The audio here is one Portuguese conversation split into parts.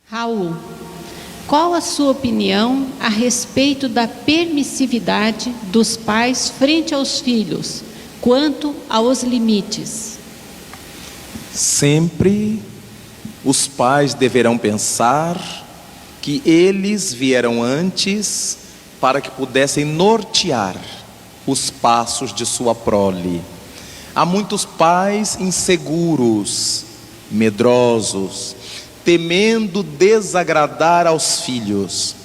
Raul, qual a sua opinião a respeito da permissividade dos pais frente aos filhos, quanto aos limites? Sempre os pais deverão pensar que eles vieram antes para que pudessem nortear os passos de sua prole. Há muitos pais inseguros, medrosos, temendo desagradar aos filhos,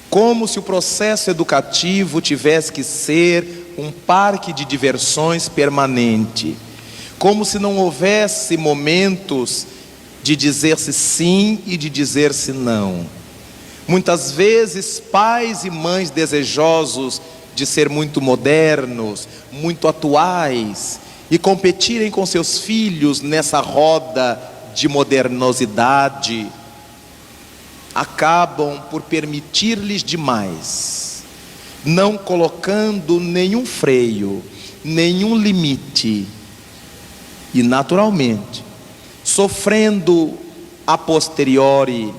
como se o processo educativo tivesse que ser um parque de diversões permanente, como se não houvesse momentos de dizer-se sim e de dizer-se não. Muitas vezes pais e mães desejosos de ser muito modernos, muito atuais, e competirem com seus filhos nessa roda de modernosidade, acabam por permitir-lhes demais, não colocando nenhum freio, nenhum limite, e naturalmente sofrendo a posteriori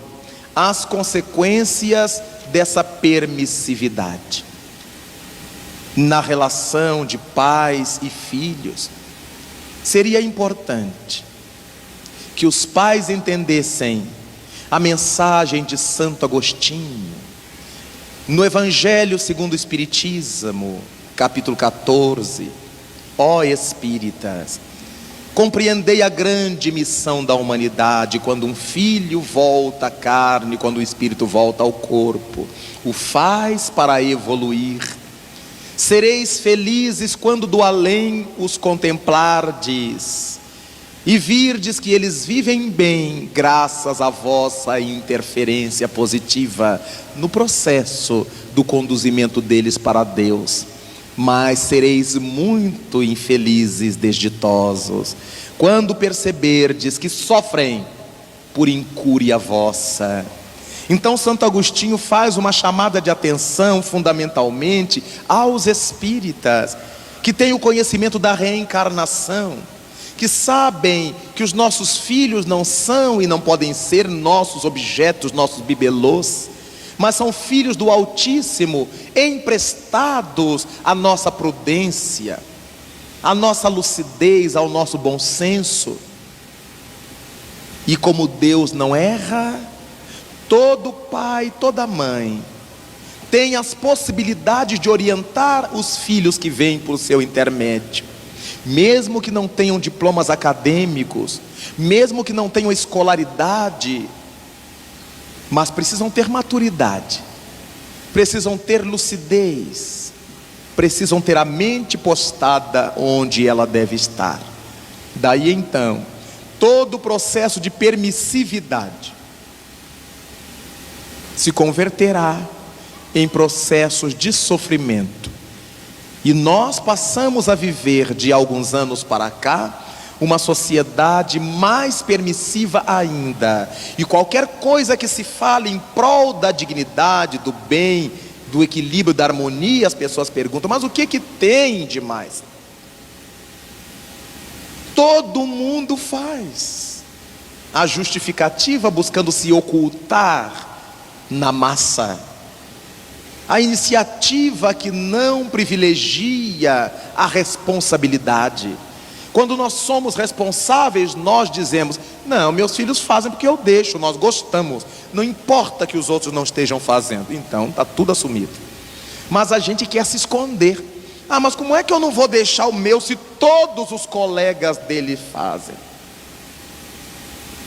as consequências dessa permissividade. Na relação de pais e filhos, seria importante que os pais entendessem a mensagem de Santo Agostinho, no Evangelho segundo o Espiritismo, capítulo 14. Ó espíritas, compreendei a grande missão da humanidade, quando um filho volta à carne, quando o espírito volta ao corpo, o faz para evoluir. Sereis felizes quando do além os contemplardes e virdes que eles vivem bem, graças à vossa interferência positiva no processo do conduzimento deles para Deus. Mas sereis muito infelizes, desditosos, quando perceberdes que sofrem por incúria vossa. Então Santo Agostinho faz uma chamada de atenção fundamentalmente aos espíritas que têm o conhecimento da reencarnação, que sabem que os nossos filhos não são e não podem ser nossos objetos, nossos bibelôs, mas são filhos do Altíssimo, emprestados à nossa prudência, à nossa lucidez, ao nosso bom senso. E como Deus não erra, todo pai, toda mãe tem as possibilidades de orientar os filhos que vêm por seu intermédio, mesmo que não tenham diplomas acadêmicos, mesmo que não tenham escolaridade, mas precisam ter maturidade, precisam ter lucidez, precisam ter a mente postada onde ela deve estar. Daí então, todo o processo de permissividade se converterá em processos de sofrimento. E nós passamos a viver de alguns anos para cá uma sociedade mais permissiva ainda, e qualquer coisa que se fale em prol da dignidade, do bem, do equilíbrio, da harmonia, as pessoas perguntam: mas o que tem de mais? Todo mundo faz a justificativa buscando se ocultar na massa, a iniciativa que não privilegia a responsabilidade. Quando nós somos responsáveis, nós dizemos: não, meus filhos fazem porque eu deixo, nós gostamos, não importa que os outros não estejam fazendo. Então está tudo assumido. Mas a gente quer se esconder. Ah, mas como é que eu não vou deixar o meu se todos os colegas dele fazem?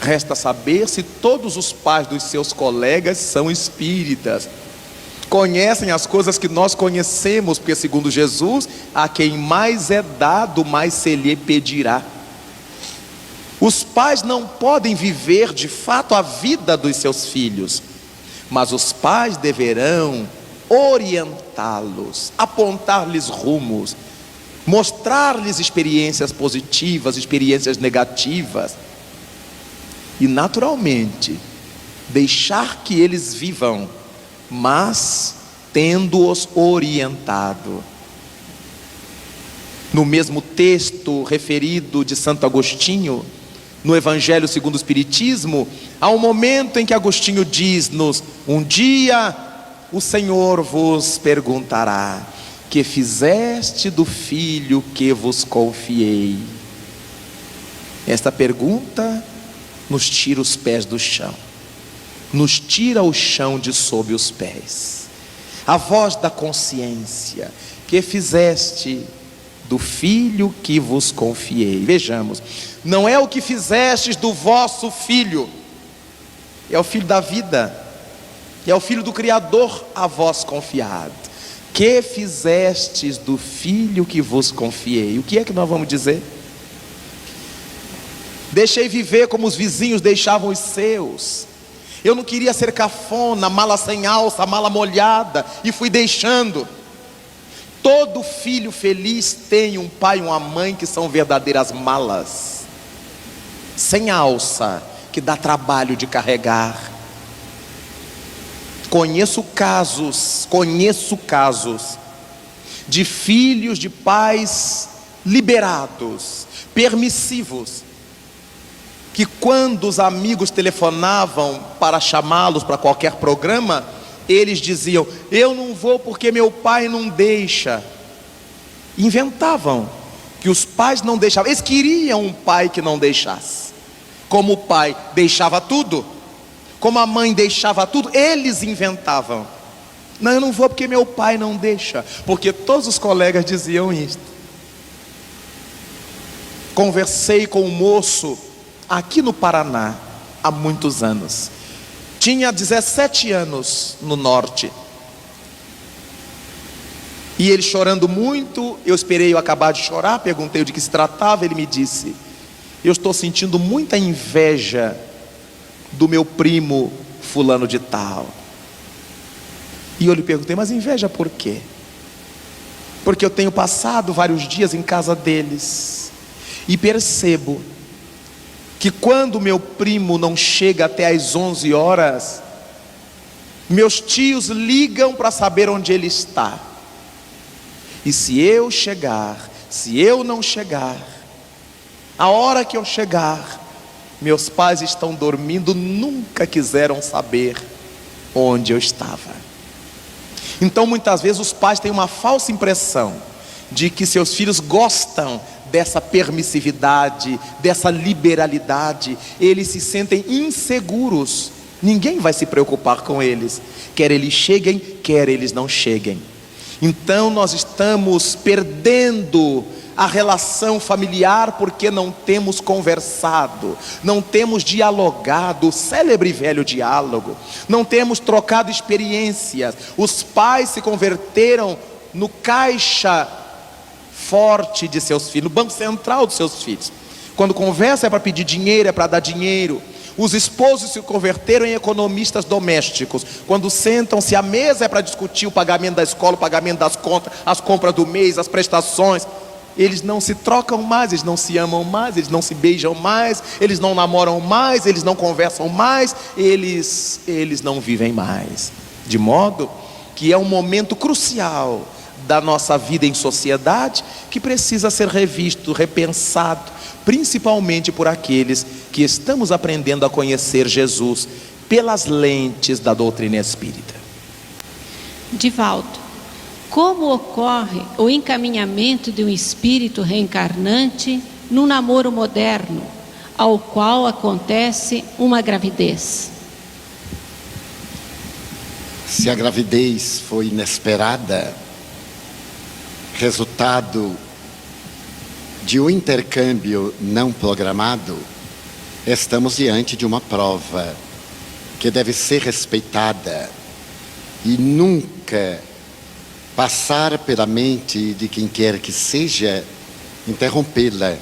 Resta saber se todos os pais dos seus colegas são espíritas, conhecem as coisas que nós conhecemos, porque segundo Jesus, a quem mais é dado, mais se lhe pedirá. Os pais não podem viver de fato a vida dos seus filhos, mas os pais deverão orientá-los, apontar-lhes rumos, mostrar-lhes experiências positivas, experiências negativas, e naturalmente deixar que eles vivam, mas tendo-os orientado. No mesmo texto referido de Santo Agostinho, no Evangelho segundo o Espiritismo, há um momento em que Agostinho diz-nos: um dia o Senhor vos perguntará: que fizeste do filho que vos confiei? Esta pergunta nos tira os pés do chão, nos tira o chão de sob os pés. A voz da consciência: que fizeste do filho que vos confiei? Vejamos, não é o que fizestes do vosso filho, é o filho da vida, é o filho do Criador a vós confiado. Que fizestes do filho que vos confiei? O que é que nós vamos dizer? Deixei viver como os vizinhos deixavam os seus. Eu não queria ser cafona, mala sem alça, mala molhada, e fui deixando. Todo filho feliz tem um pai e uma mãe que são verdadeiras malas, sem alça, que dá trabalho de carregar. Conheço casos de filhos de pais liberados, permissivos, que quando os amigos telefonavam para chamá-los para qualquer programa, eles diziam: eu não vou porque meu pai não deixa. Inventavam que os pais não deixavam. Eles queriam um pai que não deixasse. Como o pai deixava tudo, como a mãe deixava tudo, eles inventavam: não, eu não vou porque meu pai não deixa. Porque todos os colegas diziam isso. Conversei com um moço aqui no Paraná há muitos anos. Tinha 17 anos no norte. E ele chorando muito, eu esperei eu acabar de chorar, perguntei de que se tratava. Ele me disse: eu estou sentindo muita inveja do meu primo fulano de tal. E eu lhe perguntei: mas inveja por quê? Porque eu tenho passado vários dias em casa deles e percebo que quando meu primo não chega até às 11 horas, meus tios ligam para saber onde ele está. E se eu não chegar, a hora que eu chegar, meus pais estão dormindo, nunca quiseram saber onde eu estava. Então muitas vezes os pais têm uma falsa impressão de que seus filhos gostam dessa permissividade, dessa liberalidade. Eles se sentem inseguros. Ninguém vai se preocupar com eles, quer eles cheguem, quer eles não cheguem. Então nós estamos perdendo a relação familiar porque não temos conversado, não temos dialogado, o célebre velho diálogo, não temos trocado experiências. Os pais se converteram no caixa forte de seus filhos, no banco central dos seus filhos. Quando conversa é para pedir dinheiro, é para dar dinheiro. Os esposos se converteram em economistas domésticos. Quando sentam-se à mesa é para discutir o pagamento da escola, o pagamento das contas, as compras do mês, as prestações. Eles não se trocam mais, eles não se amam mais, eles não se beijam mais, eles não namoram mais, eles não conversam mais, eles não vivem mais. De modo que é um momento crucial da nossa vida em sociedade que precisa ser revisto, repensado, principalmente por aqueles que estamos aprendendo a conhecer Jesus pelas lentes da doutrina espírita. Divaldo, como ocorre o encaminhamento de um espírito reencarnante no namoro moderno, ao qual acontece uma gravidez? Se a gravidez foi inesperada, resultado de um intercâmbio não programado, estamos diante de uma prova que deve ser respeitada e nunca passar pela mente de quem quer que seja interrompê-la,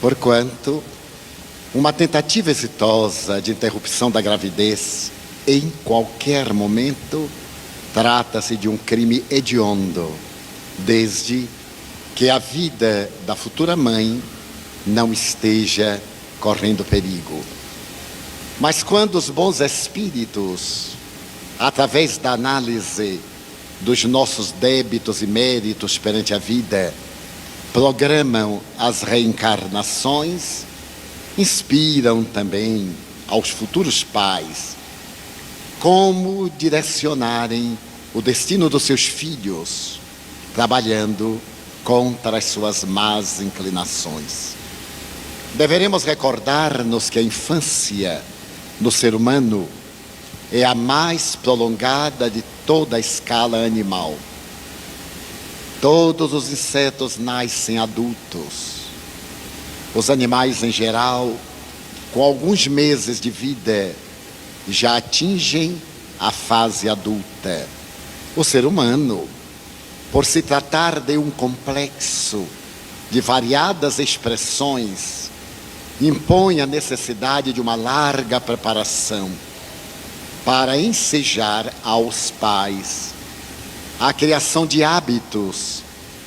porquanto uma tentativa exitosa de interrupção da gravidez em qualquer momento trata-se de um crime hediondo, desde que a vida da futura mãe não esteja correndo perigo. Mas quando os bons espíritos, através da análise dos nossos débitos e méritos perante a vida, programam as reencarnações, inspiram também aos futuros pais como direcionarem o destino dos seus filhos, trabalhando contra as suas más inclinações. Deveremos recordar-nos que a infância no ser humano é a mais prolongada de toda a escala animal. Todos os insetos nascem adultos. Os animais em geral, com alguns meses de vida, já atingem a fase adulta. O ser humano, por se tratar de um complexo de variadas expressões, impõe a necessidade de uma larga preparação para ensejar aos pais a criação de hábitos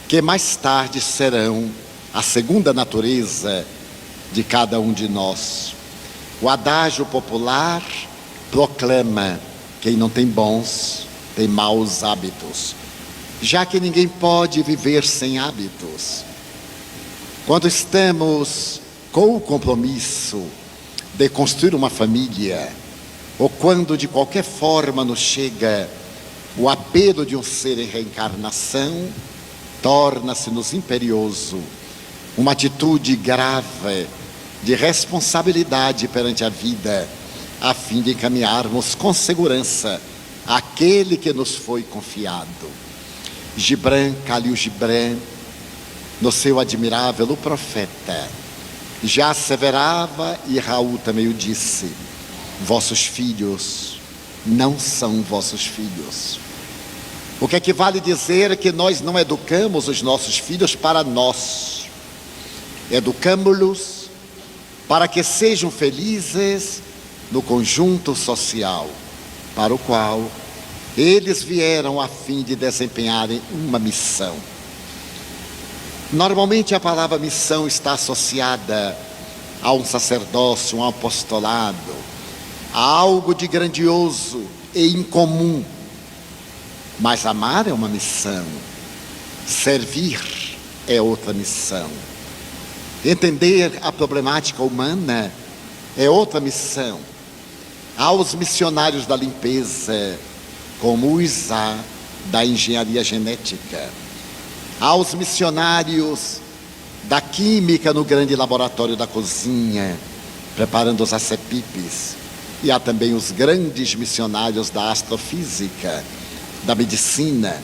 que mais tarde serão a segunda natureza de cada um de nós. O adágio popular proclama: quem não tem bons, tem maus hábitos, já que ninguém pode viver sem hábitos. Quando estamos com o compromisso de construir uma família, ou quando de qualquer forma nos chega o apelo de um ser em reencarnação, torna-se-nos imperioso uma atitude grave de responsabilidade perante a vida, a fim de encaminharmos com segurança aquele que nos foi confiado. Gibran Khalil Gibran, no seu admirável O Profeta, já asseverava, e Raul também o disse: vossos filhos não são vossos filhos. O que equivale dizer que nós não educamos os nossos filhos para nós. Educamos-los para que sejam felizes no conjunto social, para o qual eles vieram a fim de desempenharem uma missão. Normalmente a palavra missão está associada a um sacerdócio, a um apostolado, a algo de grandioso e incomum. Mas amar é uma missão, servir é outra missão, entender a problemática humana é outra missão. Há os missionários da limpeza, como os há da engenharia genética. Há os missionários da química no grande laboratório da cozinha, preparando os acepipes. E há também os grandes missionários da astrofísica, da medicina.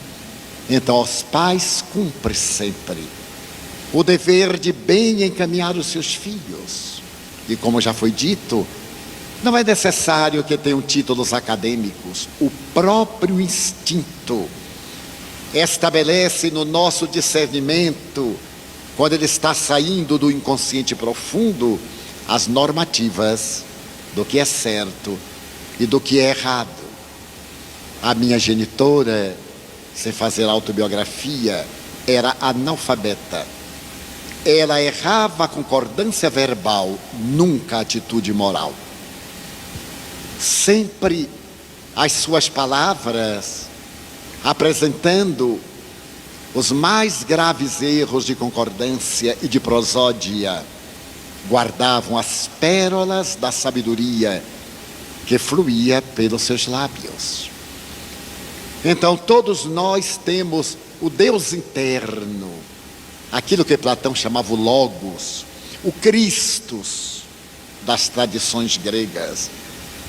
Então, aos pais cumpre sempre o dever de bem encaminhar os seus filhos. E como já foi dito, não é necessário que tenham títulos acadêmicos. O próprio instinto estabelece no nosso discernimento, quando ele está saindo do inconsciente profundo, as normativas do que é certo e do que é errado. A minha genitora, sem fazer autobiografia, era analfabeta. Ela errava a concordância verbal, nunca a atitude moral. Sempre as suas palavras apresentando os mais graves erros de concordância e de prosódia, guardavam as pérolas da sabedoria que fluía pelos seus lábios. Então todos nós temos o Deus interno, aquilo que Platão chamava o Logos, o Christus das tradições gregas,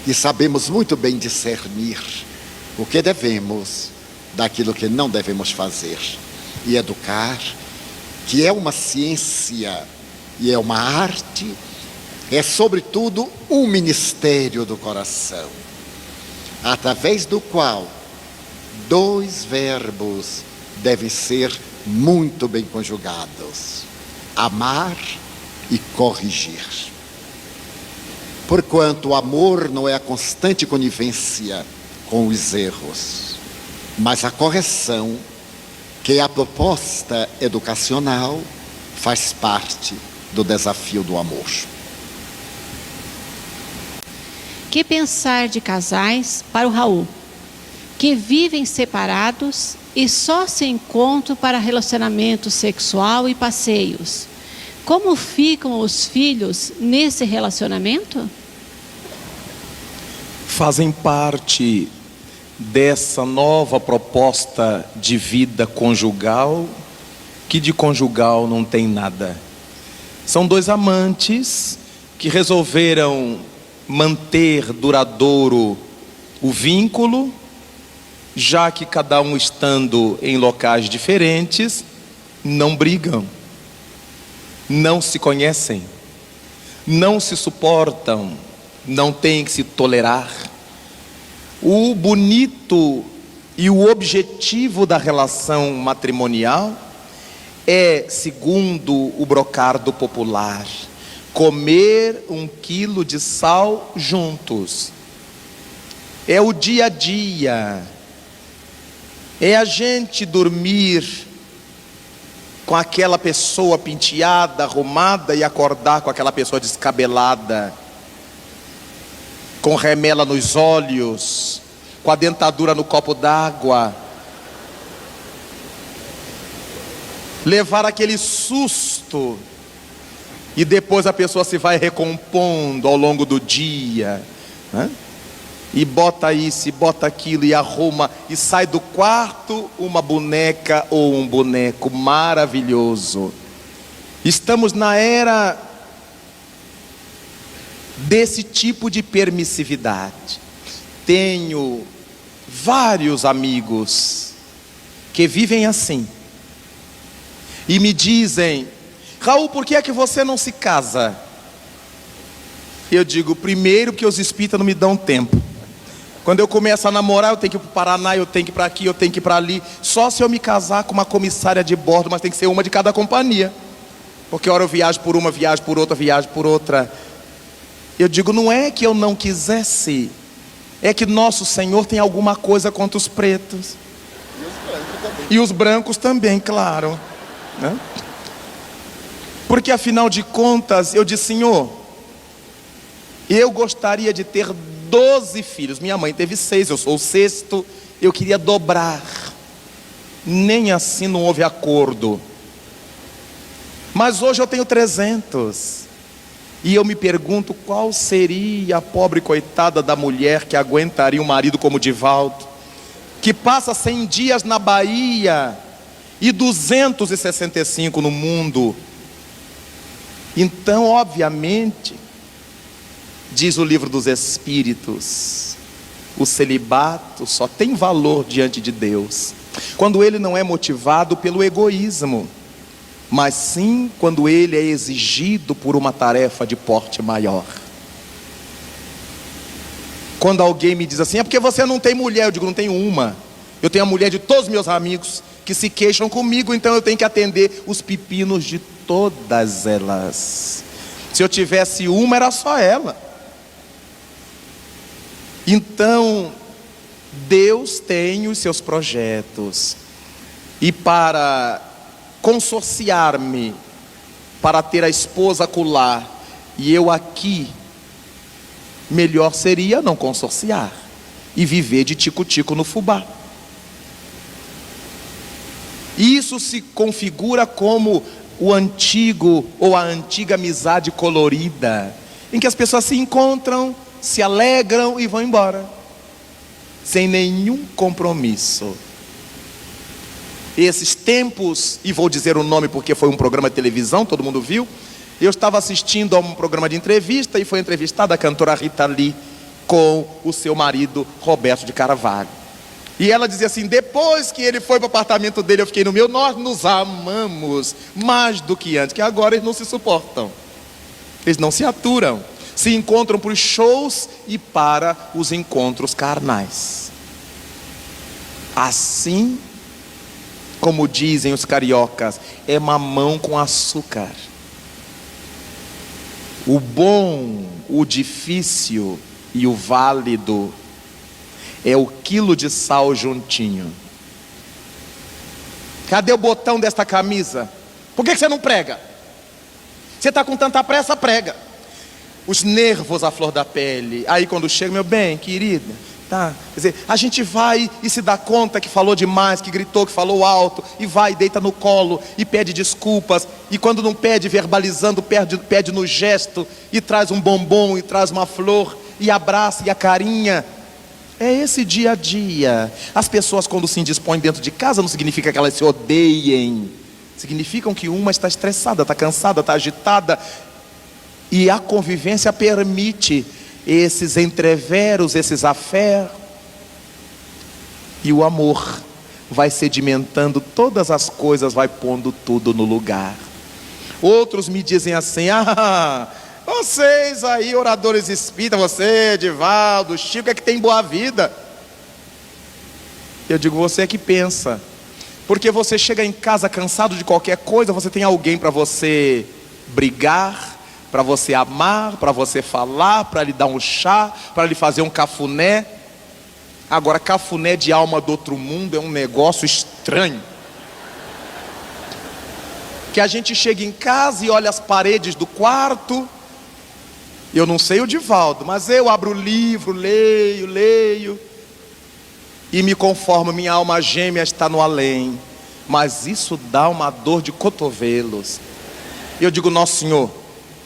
e sabemos muito bem discernir o que devemos daquilo que não devemos fazer. E educar, que é uma ciência e é uma arte, é sobretudo um ministério do coração, através do qual dois verbos devem ser muito bem conjugados: amar e corrigir. Porquanto o amor não é a constante conivência com os erros, mas a correção, que é a proposta educacional, faz parte do desafio do amor. Que pensar de casais, para o Raul, que vivem separados e só se encontram para relacionamento sexual e passeios. Como ficam os filhos nesse relacionamento? Fazem parte dessa nova proposta de vida conjugal, que de conjugal não tem nada. São dois amantes que resolveram manter duradouro o vínculo, já que cada um estando em locais diferentes, não brigam, não se conhecem, não se suportam, não têm que se tolerar. O bonito e o objetivo da relação matrimonial é, segundo o brocardo popular, comer 1 quilo de sal juntos. É o dia a dia, é a gente dormir com aquela pessoa penteada, arrumada, e acordar com aquela pessoa descabelada, com remela nos olhos, com a dentadura no copo d'água, levar aquele susto, e depois a pessoa se vai recompondo ao longo do dia, né? E bota isso, e bota aquilo, e arruma, e sai do quarto uma boneca ou um boneco maravilhoso. Estamos na era desse tipo de permissividade. Tenho vários amigos que vivem assim, e me dizem: Raul, por que é que você não se casa? Eu digo: primeiro, que os espíritas não me dão tempo. Quando eu começo a namorar, eu tenho que ir para o Paraná, eu tenho que ir para aqui, eu tenho que ir para ali. Só se eu me casar com uma comissária de bordo, mas tem que ser uma de cada companhia, porque hora eu viajo por uma, viajo por outra, viajo por outra. Eu digo: não é que eu não quisesse, é que nosso Senhor tem alguma coisa contra os pretos. E os brancos também, claro, né? Porque afinal de contas, eu disse: Senhor, eu gostaria de ter 12 filhos. Minha mãe teve 6, eu sou o 6º. Eu queria dobrar. Nem assim não houve acordo. Mas hoje eu tenho 300. E eu me pergunto qual seria a pobre coitada da mulher que aguentaria um marido como Divaldo, que passa 100 dias na Bahia e 265 no mundo. Então, obviamente, diz o Livro dos Espíritos, o celibato só tem valor diante de Deus quando ele não é motivado pelo egoísmo, mas sim quando ele é exigido por uma tarefa de porte maior. Quando alguém me diz assim: é porque você não tem mulher, eu digo: não tenho uma. Eu tenho a mulher de todos os meus amigos que se queixam comigo, então eu tenho que atender os pepinos de todas elas. Se eu tivesse uma, era só ela. Então, Deus tem os seus projetos, e para consorciar-me, para ter a esposa acolá e eu aqui, melhor seria não consorciar e viver de tico-tico no fubá. Isso se configura como o antigo ou a antiga amizade colorida, em que as pessoas se encontram, se alegram e vão embora, sem nenhum compromisso. Esses tempos, e vou dizer o nome porque foi um programa de televisão, todo mundo viu. Eu estava assistindo a um programa de entrevista e foi entrevistada a cantora Rita Lee com o seu marido Roberto de Carvalho. E ela dizia assim: depois que ele foi para o apartamento dele, eu fiquei no meu. Nós nos amamos mais do que antes, que agora eles não se suportam, eles não se aturam, se encontram para os shows e para os encontros carnais. Assim, como dizem os cariocas, é mamão com açúcar. O bom, o difícil e o válido é o quilo de sal juntinho. Cadê o botão desta camisa? Por que você não prega? Você está com tanta pressa, prega. Os nervos à flor da pele. Aí quando chega: meu bem, querida, Tá? Quer dizer, a gente vai e se dá conta que falou demais, que gritou, que falou alto, e vai e deita no colo e pede desculpas, e quando não pede verbalizando, pede no gesto, e traz um bombom, e traz uma flor, e abraça e a carinha. É esse dia a dia. As pessoas, quando se indispõem dentro de casa, não significa que elas se odeiem, significam que uma está estressada, está cansada, está agitada, e a convivência permite esses entreveros, esses affaires, e o amor vai sedimentando todas as coisas, vai pondo tudo no lugar. Outros me dizem assim: vocês aí, oradores espíritas, você, Edivaldo, Chico, é que tem boa vida. Eu digo, você é que pensa, porque você chega em casa cansado de qualquer coisa, você tem alguém para você brigar, para você amar, para você falar, para lhe dar um chá, para lhe fazer um cafuné. Agora, cafuné de alma do outro mundo é um negócio estranho. Que a gente chega em casa e olha as paredes do quarto. Eu não sei o Divaldo, mas eu abro o livro, leio, e me conformo, minha alma gêmea está no além. Mas isso dá uma dor de cotovelos. Eu digo, Nosso Senhor,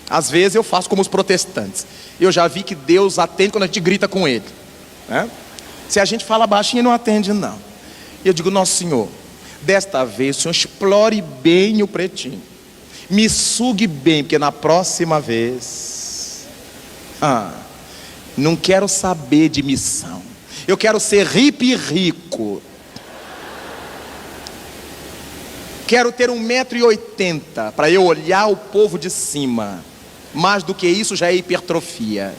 às vezes eu faço como os protestantes. Eu já vi que Deus atende quando a gente grita com Ele, né? Se a gente fala baixinho, Ele não atende, não. Eu digo, Nosso Senhor, desta vez o Senhor explore bem o pretinho, me sugue bem, porque na próxima vez não quero saber de missão. Eu quero ser hippie rico. Quero ter 1,80 m para eu olhar o povo de cima. Mais do que isso já é hipertrofia.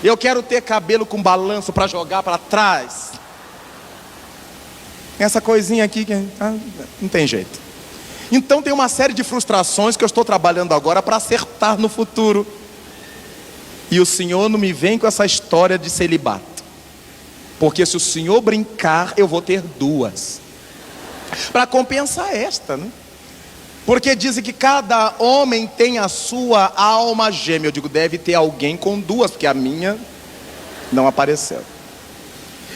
Eu quero ter cabelo com balanço para jogar para trás. Essa coisinha aqui que não tem jeito. Então tem uma série de frustrações que eu estou trabalhando agora para acertar no futuro. E o Senhor não me vem com essa história de celibato, porque se o Senhor brincar, eu vou ter duas para compensar esta, né? Porque dizem que cada homem tem a sua alma gêmea. Eu digo, deve ter alguém com duas, porque a minha não apareceu.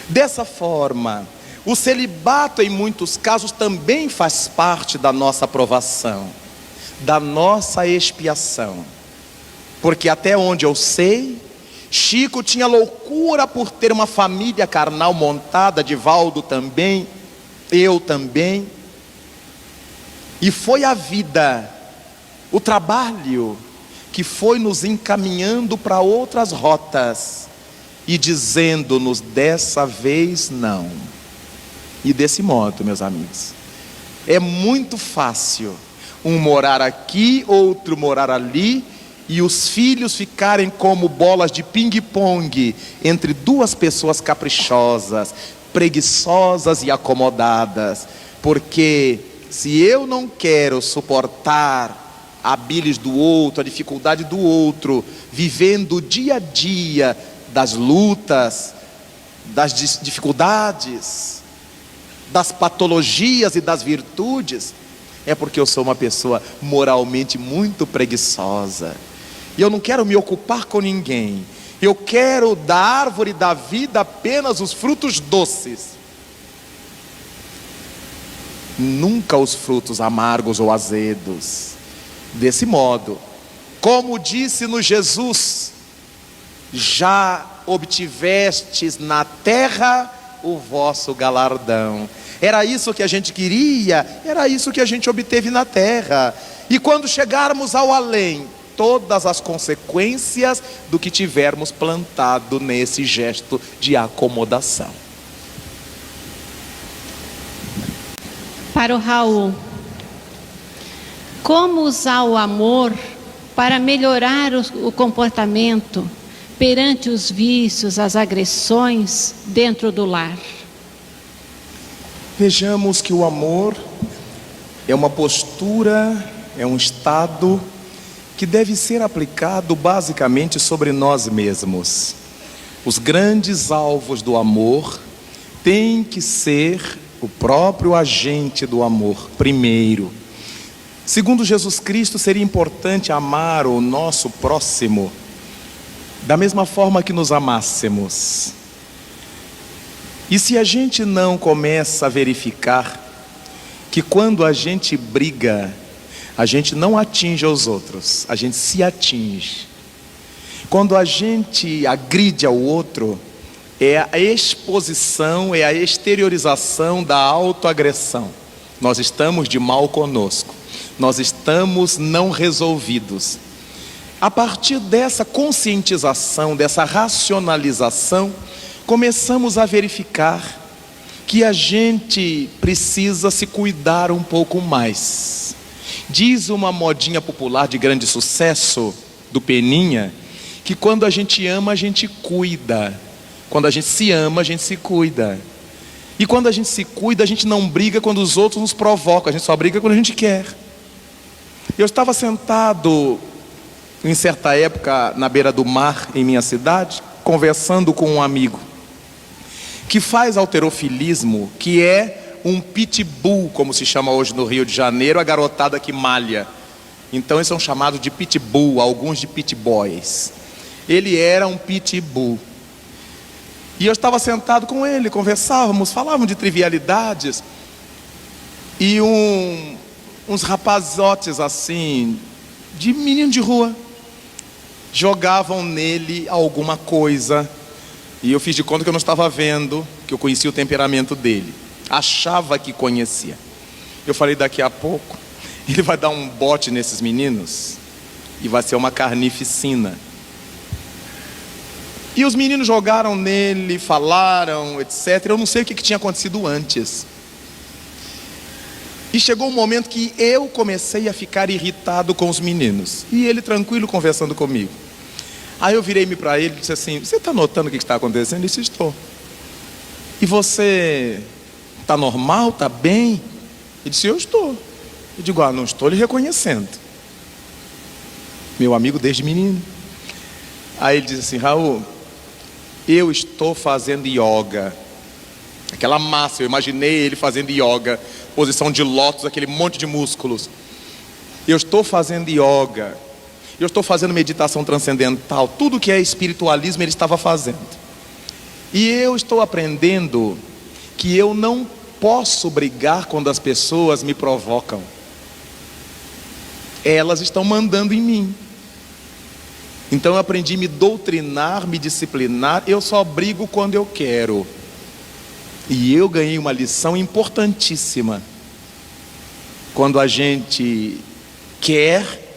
Dessa forma, o celibato em muitos casos também faz parte da nossa aprovação, da nossa expiação. Porque até onde eu sei, Chico tinha loucura por ter uma família carnal montada, Divaldo também, eu também. E foi a vida, o trabalho, que foi nos encaminhando para outras rotas e dizendo-nos, dessa vez não. E desse modo, meus amigos, é muito fácil um morar aqui, outro morar ali, e os filhos ficarem como bolas de ping-pong entre duas pessoas caprichosas, preguiçosas e acomodadas. Porque se eu não quero suportar a bilis do outro, a dificuldade do outro, vivendo o dia a dia das lutas, das dificuldades, das patologias e das virtudes, é porque eu sou uma pessoa moralmente muito preguiçosa. E eu não quero me ocupar com ninguém. Eu quero da árvore da vida apenas os frutos doces, nunca os frutos amargos ou azedos. Desse modo, como disse-nos Jesus, já obtivestes na terra o vosso galardão. Era isso que a gente queria, era isso que a gente obteve na terra. E quando chegarmos ao além, todas as consequências do que tivermos plantado nesse gesto de acomodação. Para o Raul, como usar o amor para melhorar o comportamento perante os vícios, as agressões dentro do lar? Vejamos que o amor é uma postura, é um estado que deve ser aplicado basicamente sobre nós mesmos. Os grandes alvos do amor têm que ser o próprio agente do amor, primeiro. Segundo Jesus Cristo, seria importante amar o nosso próximo da mesma forma que nos amássemos. E se a gente não começa a verificar que quando a gente briga, a gente não atinge os outros, a gente se atinge. Quando a gente agride ao outro, é a exposição, é a exteriorização da autoagressão. Nós estamos de mal conosco, nós estamos não resolvidos. A partir dessa conscientização, dessa racionalização, começamos a verificar que a gente precisa se cuidar um pouco mais. Diz uma modinha popular de grande sucesso, do Peninha, que quando a gente ama, a gente cuida. Quando a gente se ama, a gente se cuida. E quando a gente se cuida, a gente não briga quando os outros nos provocam, a gente só briga quando a gente quer. Eu estava sentado, em certa época, na beira do mar, em minha cidade, conversando com um amigo que faz halterofilismo, que é um pitbull, como se chama hoje no Rio de Janeiro, a garotada que malha. Então eles são chamados de pitbull, alguns de pitboys. Ele era um pitbull. E eu estava sentado com ele, conversávamos, falávamos de trivialidades. E uns rapazotes assim, de menino de rua, jogavam nele alguma coisa. E eu fiz de conta que eu não estava vendo, que eu conhecia o temperamento dele. Achava que conhecia. Eu falei, daqui a pouco, ele vai dar um bote nesses meninos e vai ser uma carnificina. E os meninos jogaram nele, falaram, etc. Eu não sei o que tinha acontecido antes. E chegou um momento que eu comecei a ficar irritado com os meninos. E ele tranquilo conversando comigo. Aí eu virei-me para ele e disse assim, você está notando o que está acontecendo? Ele disse, estou. E você está normal, está bem? Ele disse, eu estou. Eu digo, não estou lhe reconhecendo. Meu amigo desde menino. Aí ele disse assim, Raul, eu estou fazendo yoga. Aquela massa, eu imaginei ele fazendo yoga, posição de lótus, aquele monte de músculos. Eu estou fazendo yoga. Eu estou fazendo meditação transcendental. Tudo que é espiritualismo ele estava fazendo. E eu estou aprendendo que eu não posso brigar quando as pessoas me provocam. Elas estão mandando em mim. Então eu aprendi a me doutrinar, me disciplinar. Eu só brigo quando eu quero. E eu ganhei uma lição importantíssima. Quando a gente quer,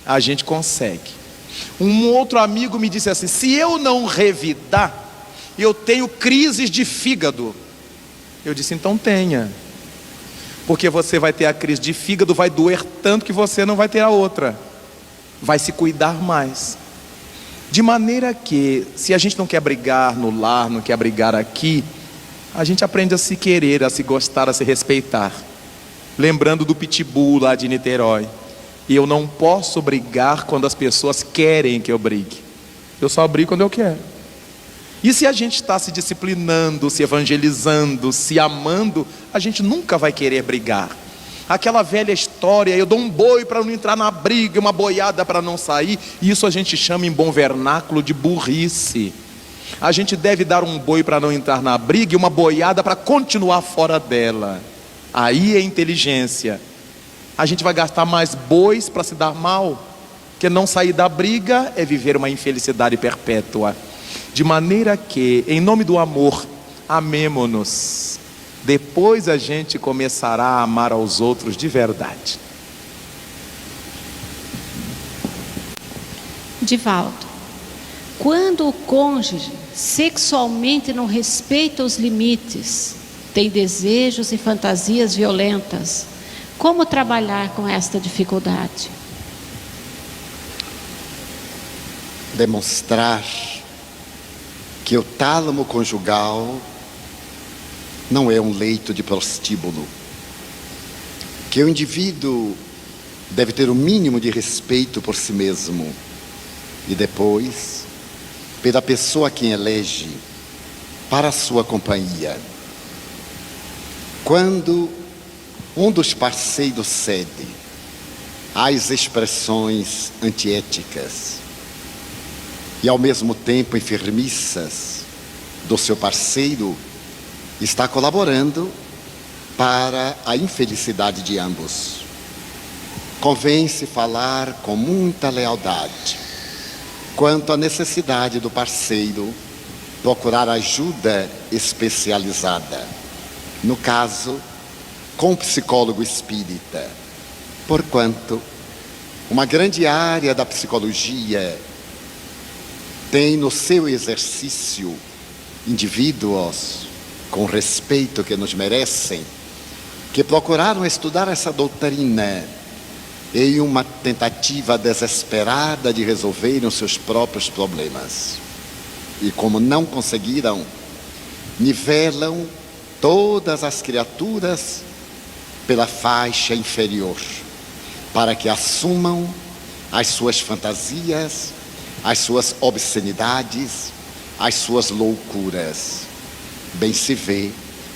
a gente consegue. Um outro amigo me disse assim, se eu não revidar, eu tenho crises de fígado. Eu disse, então tenha. Porque você vai ter a crise de fígado, vai doer tanto que você não vai ter a outra. Vai se cuidar mais. De maneira que, se a gente não quer brigar no lar, não quer brigar aqui, a gente aprende a se querer, a se gostar, a se respeitar. Lembrando do pitbull lá de Niterói. E eu não posso brigar quando as pessoas querem que eu brigue. Eu só brigo quando eu quero. E se a gente está se disciplinando, se evangelizando, se amando, a gente nunca vai querer brigar. Aquela velha história, eu dou um boi para não entrar na briga, uma boiada para não sair. Isso a gente chama em bom vernáculo de burrice. A gente deve dar um boi para não entrar na briga e uma boiada para continuar fora dela. Aí é inteligência. A gente vai gastar mais bois para se dar mal, porque não sair da briga é viver uma infelicidade perpétua. De maneira que, em nome do amor, amemo-nos. Depois a gente começará a amar aos outros de verdade. Divaldo, quando o cônjuge sexualmente não respeita os limites, tem desejos e fantasias violentas, como trabalhar com esta dificuldade? Demonstrar que o tálamo conjugal não é um leito de prostíbulo, que o indivíduo deve ter o mínimo de respeito por si mesmo e depois pela pessoa a quem elege para a sua companhia. Quando um dos parceiros cede às expressões antiéticas e ao mesmo tempo enfermiças do seu parceiro, está colaborando para a infelicidade de ambos. Convém-se falar com muita lealdade quanto à necessidade do parceiro procurar ajuda especializada, no caso, com um psicólogo espírita, porquanto uma grande área da psicologia tem no seu exercício indivíduos com respeito que nos merecem, que procuraram estudar essa doutrina em uma tentativa desesperada de resolverem os seus próprios problemas. E como não conseguiram, nivelam todas as criaturas pela faixa inferior, para que assumam as suas fantasias, as suas obscenidades, as suas loucuras. Bem se vê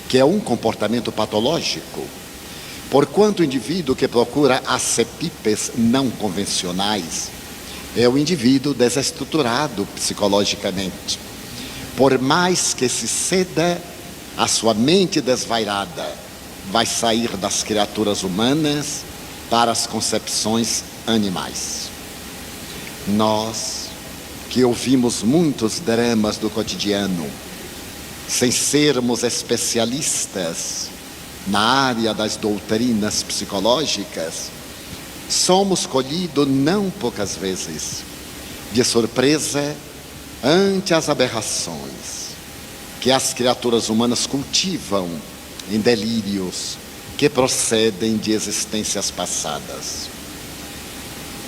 que é um comportamento patológico, porquanto o indivíduo que procura acepipes não convencionais é o indivíduo desestruturado psicologicamente. Por mais que se ceda, a sua mente desvairada vai sair das criaturas humanas para as concepções animais. Nós, que ouvimos muitos dramas do cotidiano, sem sermos especialistas na área das doutrinas psicológicas, somos colhidos não poucas vezes de surpresa ante as aberrações que as criaturas humanas cultivam em delírios que procedem de existências passadas.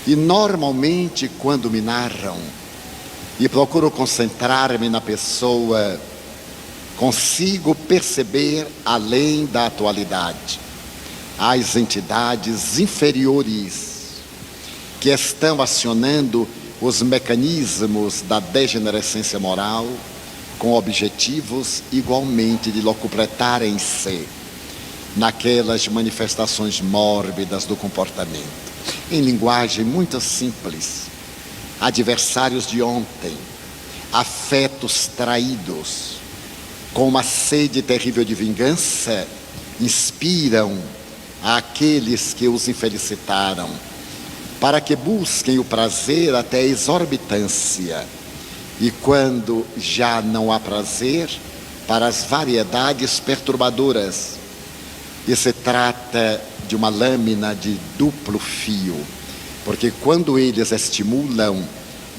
E normalmente, quando me narram e procuro concentrar-me na pessoa, consigo perceber além da atualidade as entidades inferiores que estão acionando os mecanismos da degenerescência moral com objetivos igualmente de locupletarem-se naquelas manifestações mórbidas do comportamento. Em linguagem muito simples, adversários de ontem, afetos traídos, com uma sede terrível de vingança, inspiram àqueles que os infelicitaram, para que busquem o prazer até a exorbitância, e quando já não há prazer, para as variedades perturbadoras. E se trata de uma lâmina de duplo fio, porque quando eles estimulam,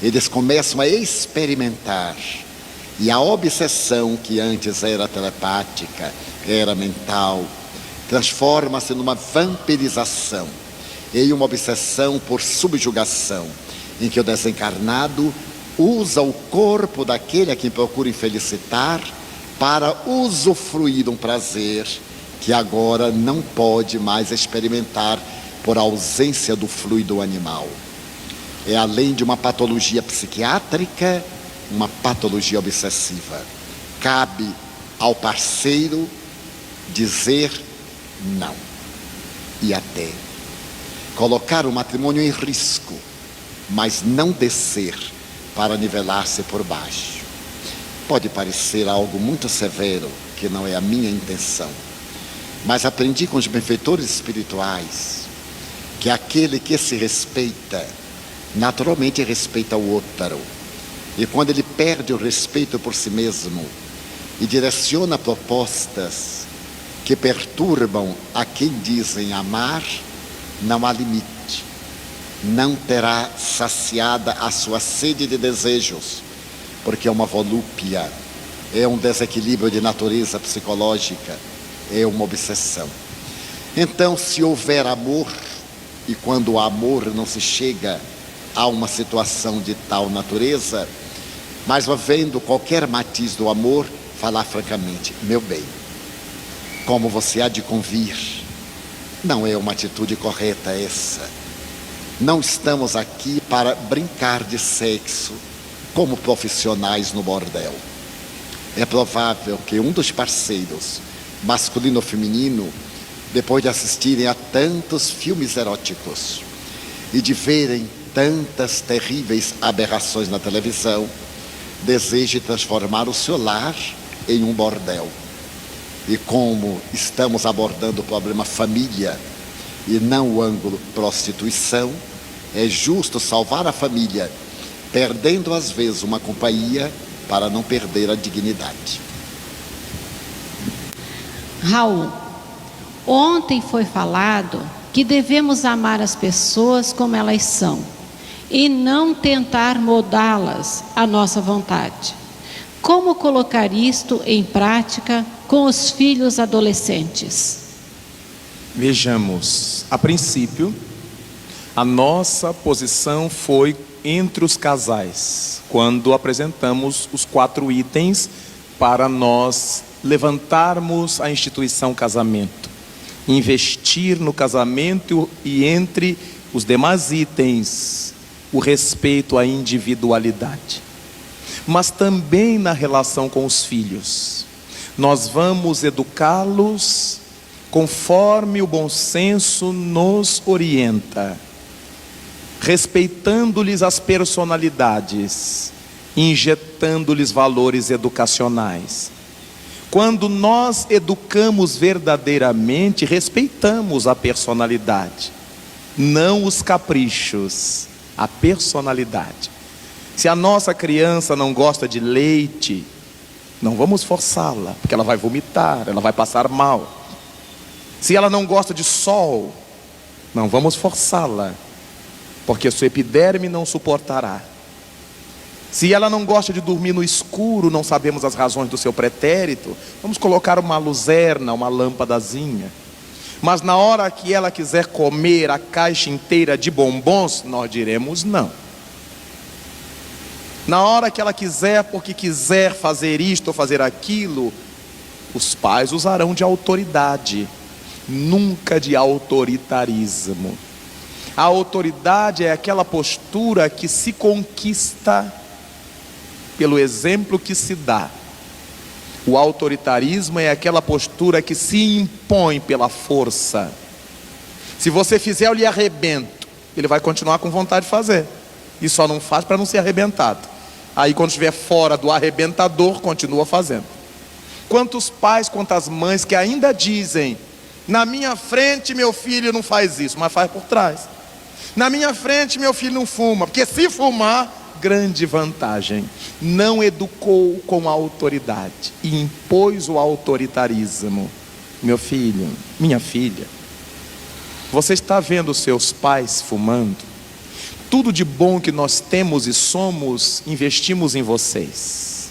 eles começam a experimentar, e a obsessão que antes era telepática, era mental, transforma-se numa vampirização, em uma obsessão por subjugação, em que o desencarnado usa o corpo daquele a quem procura infelicitar para usufruir um prazer que agora não pode mais experimentar por ausência do fluido animal. É, além de uma patologia psiquiátrica, uma patologia obsessiva. Cabe ao parceiro dizer não e até colocar o matrimônio em risco, mas não descer para nivelar-se por baixo. Pode parecer algo muito severo, que não é a minha intenção, mas aprendi com os benfeitores espirituais que aquele que se respeita, naturalmente respeita o outro. E quando ele perde o respeito por si mesmo e direciona propostas que perturbam a quem dizem amar, não há limite. Não terá saciada a sua sede de desejos, porque é uma volúpia, é um desequilíbrio de natureza psicológica, é uma obsessão. Então, se houver amor, e quando o amor não se chega a uma situação de tal natureza, mas havendo qualquer matiz do amor, falar francamente: meu bem, como você há de convir, não é uma atitude correta essa. Não estamos aqui para brincar de sexo como profissionais no bordel. É provável que um dos parceiros, masculino ou feminino, depois de assistirem a tantos filmes eróticos e de verem tantas terríveis aberrações na televisão, deseje transformar o seu lar em um bordel. E como estamos abordando o problema família e não o ângulo prostituição, é justo salvar a família, perdendo às vezes uma companhia para não perder a dignidade. Raul, ontem foi falado que devemos amar as pessoas como elas são e não tentar moldá-las à nossa vontade. Como colocar isto em prática com os filhos adolescentes? Vejamos, a princípio, a nossa posição foi entre os casais, quando apresentamos os 4 itens para nós levantarmos a instituição casamento, investir no casamento e entre os demais itens, o respeito à individualidade. Mas também na relação com os filhos, nós vamos educá-los conforme o bom senso nos orienta, respeitando-lhes as personalidades, injetando-lhes valores educacionais. Quando nós educamos verdadeiramente, respeitamos a personalidade, não os caprichos, a personalidade. Se a nossa criança não gosta de leite, não vamos forçá-la, porque ela vai vomitar, ela vai passar mal. Se ela não gosta de sol, não vamos forçá-la, porque sua epiderme não suportará. Se ela não gosta de dormir no escuro, não sabemos as razões do seu pretérito, vamos colocar uma luzerna, uma lâmpadazinha. Mas na hora que ela quiser comer a caixa inteira de bombons, nós diremos não. Na hora que ela quiser, porque quiser fazer isto ou fazer aquilo, os pais usarão de autoridade, nunca de autoritarismo. A autoridade é aquela postura que se conquista pelo exemplo que se dá. O autoritarismo é aquela postura que se impõe pela força. Se você fizer, eu lhe arrebento. Ele vai continuar com vontade de fazer, e só não faz para não ser arrebentado. Aí quando estiver fora do arrebentador, continua fazendo. Quantos pais, quantas mães que ainda dizem: na minha frente meu filho não faz isso, mas faz por trás. Na minha frente meu filho não fuma, porque se fumar, grande vantagem. Não educou com a autoridade e impôs o autoritarismo. Meu filho, minha filha, você está vendo seus pais fumando? Tudo de bom que nós temos e somos, investimos em vocês.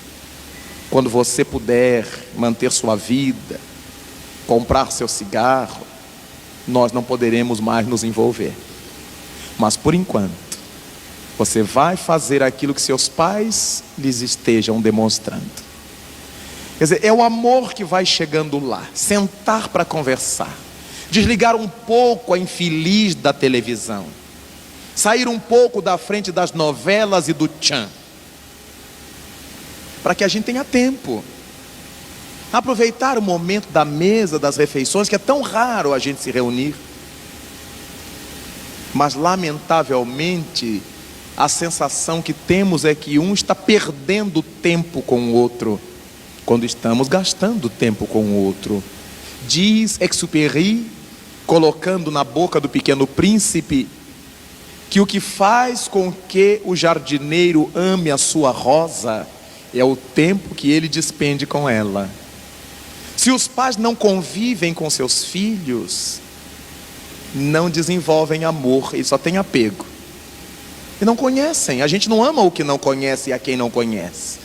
Quando você puder manter sua vida, comprar seu cigarro, nós não poderemos mais nos envolver. Mas por enquanto, você vai fazer aquilo que seus pais lhes estejam demonstrando. Quer dizer, é o amor que vai chegando lá, sentar para conversar, desligar um pouco a infeliz da televisão, sair um pouco da frente das novelas e do tchan, para que a gente tenha tempo, aproveitar o momento da mesa, das refeições, que é tão raro a gente se reunir. Mas lamentavelmente a sensação que temos é que um está perdendo tempo com o outro, quando estamos gastando tempo com o outro. Diz Exupéry, colocando na boca do Pequeno Príncipe, que o que faz com que o jardineiro ame a sua rosa é o tempo que ele despende com ela. Se os pais não convivem com seus filhos, não desenvolvem amor e só tem apego. E não conhecem. A gente não ama o que não conhece e a quem não conhece.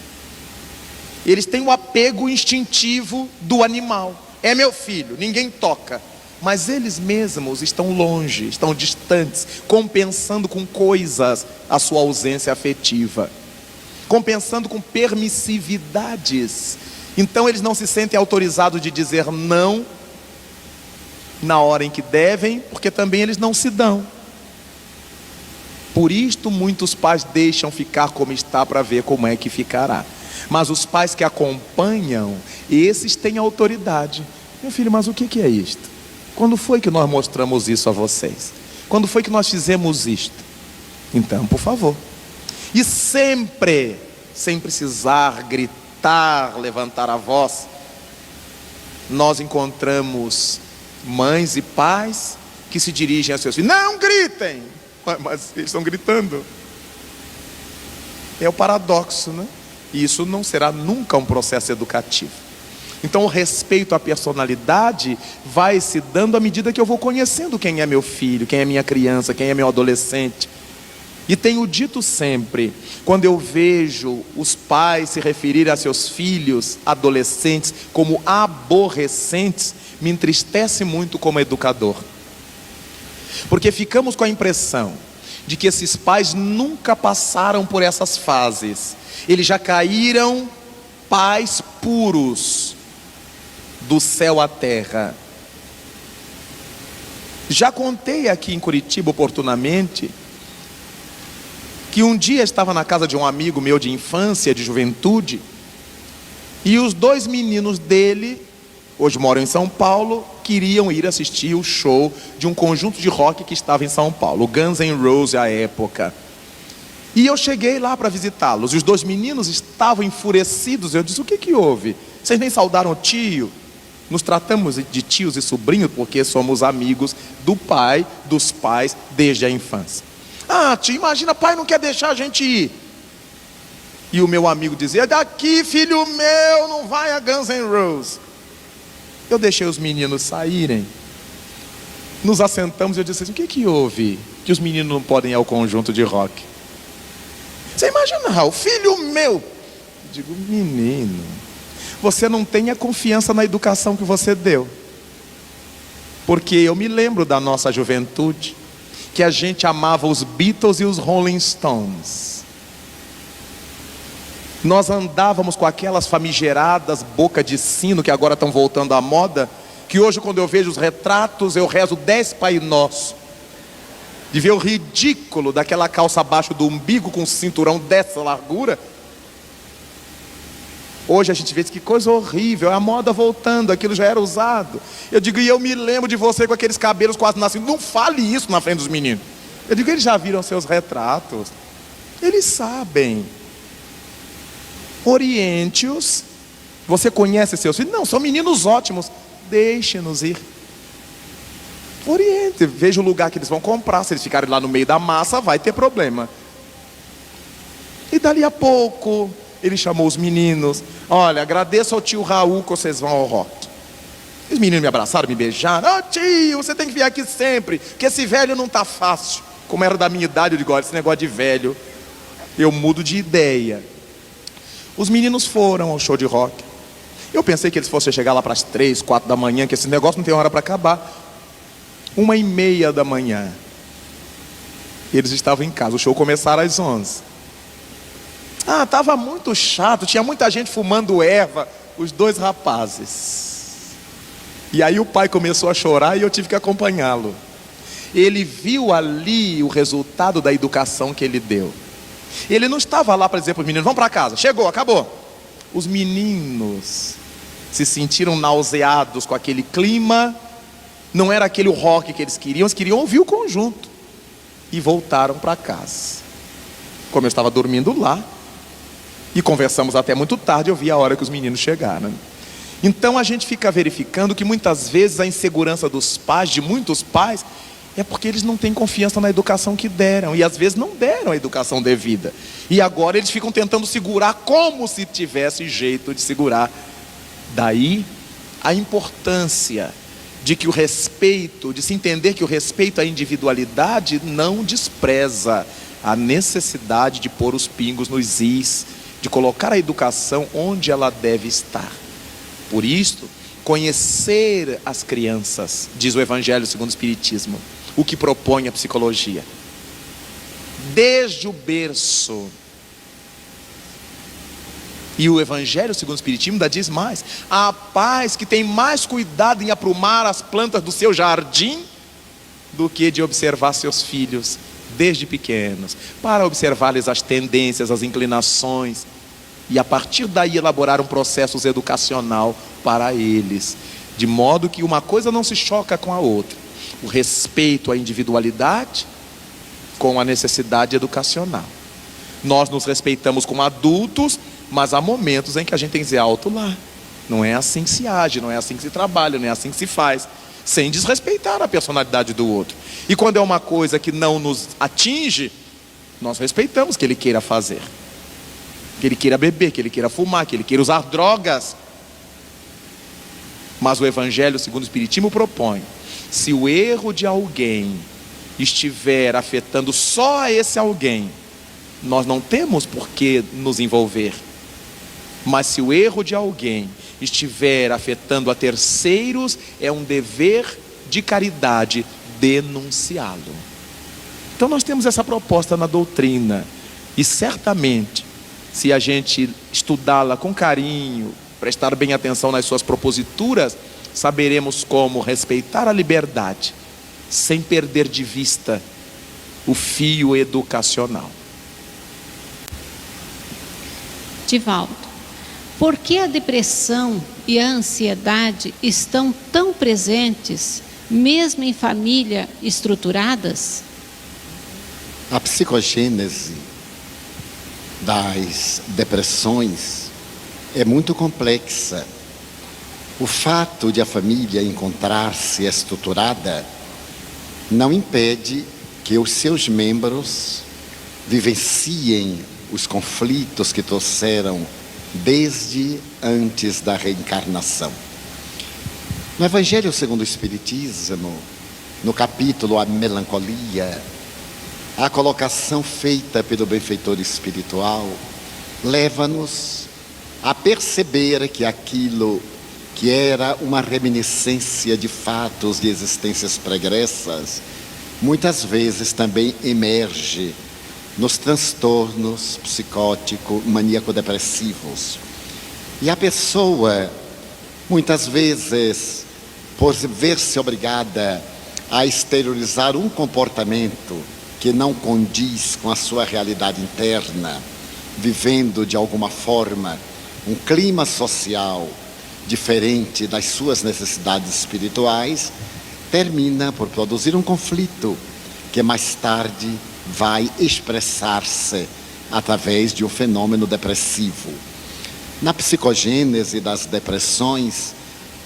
Eles têm o apego instintivo do animal. É meu filho, ninguém toca. Mas eles mesmos estão longe, estão distantes, compensando com coisas a sua ausência afetiva, compensando com permissividades. Então eles não se sentem autorizados de dizer não na hora em que devem, porque também eles não se dão. Por isto muitos pais deixam ficar como está para ver como é que ficará. Mas os pais que acompanham, esses têm autoridade. Meu filho, mas o que é isto? Quando foi que nós mostramos isso a vocês? Quando foi que nós fizemos isto? Então, por favor. E sempre, sem precisar gritar, levantar a voz, nós encontramos mães e pais que se dirigem a seus filhos: não gritem! Mas eles estão gritando. É o paradoxo, né? E isso não será nunca um processo educativo. Então o respeito à personalidade vai se dando à medida que eu vou conhecendo quem é meu filho, quem é minha criança, quem é meu adolescente. E tenho dito sempre, quando eu vejo os pais se referirem a seus filhos adolescentes como aborrecentes, me entristece muito como educador. Porque ficamos com a impressão de que esses pais nunca passaram por essas fases. Eles já caíram pais puros do céu à terra. Já contei aqui em Curitiba oportunamente que um dia estava na casa de um amigo meu de infância, de juventude, e os 2 meninos dele, hoje moram em São Paulo, queriam ir assistir o show de um conjunto de rock que estava em São Paulo, o Guns N' Roses à época. E eu cheguei lá para visitá-los, e os 2 meninos estavam enfurecidos. Eu disse: o que houve? Vocês nem saudaram o tio? Nos tratamos de tios e sobrinhos porque somos amigos do pai, dos pais, desde a infância. Ah, tio, imagina, pai não quer deixar a gente ir. E o meu amigo dizia: daqui, filho meu, não vai a Guns N' Roses. Eu deixei os meninos saírem. Nos assentamos e eu disse assim: o que houve? Que os meninos não podem ir ao conjunto de rock? Você imagina, o filho meu. Eu digo: menino, você não tem a confiança na educação que você deu. Porque eu me lembro da nossa juventude, que a gente amava os Beatles e os Rolling Stones. Nós andávamos com aquelas famigeradas boca de sino que agora estão voltando à moda, que hoje quando eu vejo os retratos eu rezo 10 Pai Nosso, de ver o ridículo daquela calça abaixo do umbigo com um cinturão dessa largura. Hoje a gente vê que coisa horrível, é a moda voltando, aquilo já era usado. Eu digo: e eu me lembro de você com aqueles cabelos quase nascendo. Não fale isso na frente dos meninos. Eu digo: eles já viram seus retratos, eles sabem. Oriente-os. Você conhece seus filhos? Não, são meninos ótimos. Deixe-nos ir. Oriente, veja o lugar que eles vão comprar. Se eles ficarem lá no meio da massa, vai ter problema. E dali a pouco ele chamou os meninos: olha, agradeço ao tio Raul que vocês vão ao rock. Os meninos me abraçaram, me beijaram. Oh, tio, você tem que vir aqui sempre, que esse velho não está fácil. Como era da minha idade, eu digo: olha, esse negócio de velho, eu mudo de ideia. Os meninos foram ao show de rock. Eu pensei que eles fossem chegar lá para as 3, 4 da manhã, que esse negócio não tem hora para acabar. 1h30 da manhã. Eles estavam em casa, o show começara às 11. Ah, estava muito chato, tinha muita gente fumando erva, os 2 rapazes. E aí o pai começou a chorar e eu tive que acompanhá-lo. Ele viu ali o resultado da educação que ele deu. Ele não estava lá para dizer para os meninos: vão para casa, chegou, acabou. Os meninos se sentiram nauseados com aquele clima. Não era aquele o rock que eles queriam ouvir o conjunto. E voltaram para casa. Como eu estava dormindo lá, e conversamos até muito tarde, eu vi a hora que os meninos chegaram. Então a gente fica verificando que muitas vezes a insegurança dos pais, de muitos pais, é porque eles não têm confiança na educação que deram. E às vezes não deram a educação devida. E agora eles ficam tentando segurar como se tivesse jeito de segurar. Daí a importância de que o respeito, de se entender que o respeito à individualidade não despreza a necessidade de pôr os pingos nos is, de colocar a educação onde ela deve estar. Por isso, conhecer as crianças, diz o Evangelho segundo o Espiritismo, o que propõe a psicologia. Desde o berço. E o Evangelho segundo o Espiritismo ainda diz mais: há pais que têm mais cuidado em aprumar as plantas do seu jardim do que de observar seus filhos desde pequenos, para observar-lhes as tendências, as inclinações, e a partir daí elaborar um processo educacional para eles, de modo que uma coisa não se choca com a outra. O respeito à individualidade com a necessidade educacional. Nós nos respeitamos como adultos, mas há momentos em que a gente tem que dizer alto lá. Não é assim que se age, não é assim que se trabalha, não é assim que se faz, sem desrespeitar a personalidade do outro. E quando é uma coisa que não nos atinge, nós respeitamos que ele queira fazer, que ele queira beber, que ele queira fumar, que ele queira usar drogas. Mas o Evangelho segundo o Espiritismo propõe: se o erro de alguém estiver afetando só esse alguém, nós não temos por que nos envolver. Mas se o erro de alguém estiver afetando a terceiros, é um dever de caridade denunciá-lo. Então nós temos essa proposta na doutrina, e certamente, se a gente estudá-la com carinho, prestar bem atenção nas suas proposituras, saberemos como respeitar a liberdade, sem perder de vista o fio educacional. Divaldo, por que a depressão e a ansiedade estão tão presentes, mesmo em famílias estruturadas? A psicogênese das depressões é muito complexa. O fato de a família encontrar-se estruturada não impede que os seus membros vivenciem os conflitos que trouxeram desde antes da reencarnação. No Evangelho segundo o Espiritismo, no capítulo A Melancolia, a colocação feita pelo benfeitor espiritual leva-nos a perceber que aquilo que era uma reminiscência de fatos de existências pregressas, muitas vezes também emerge nos transtornos psicótico, maníaco-depressivos. E a pessoa, muitas vezes, por ver-se obrigada a exteriorizar um comportamento que não condiz com a sua realidade interna, vivendo de alguma forma um clima social diferente das suas necessidades espirituais, termina por produzir um conflito que mais tarde vai expressar-se através de um fenômeno depressivo. Na psicogênese das depressões,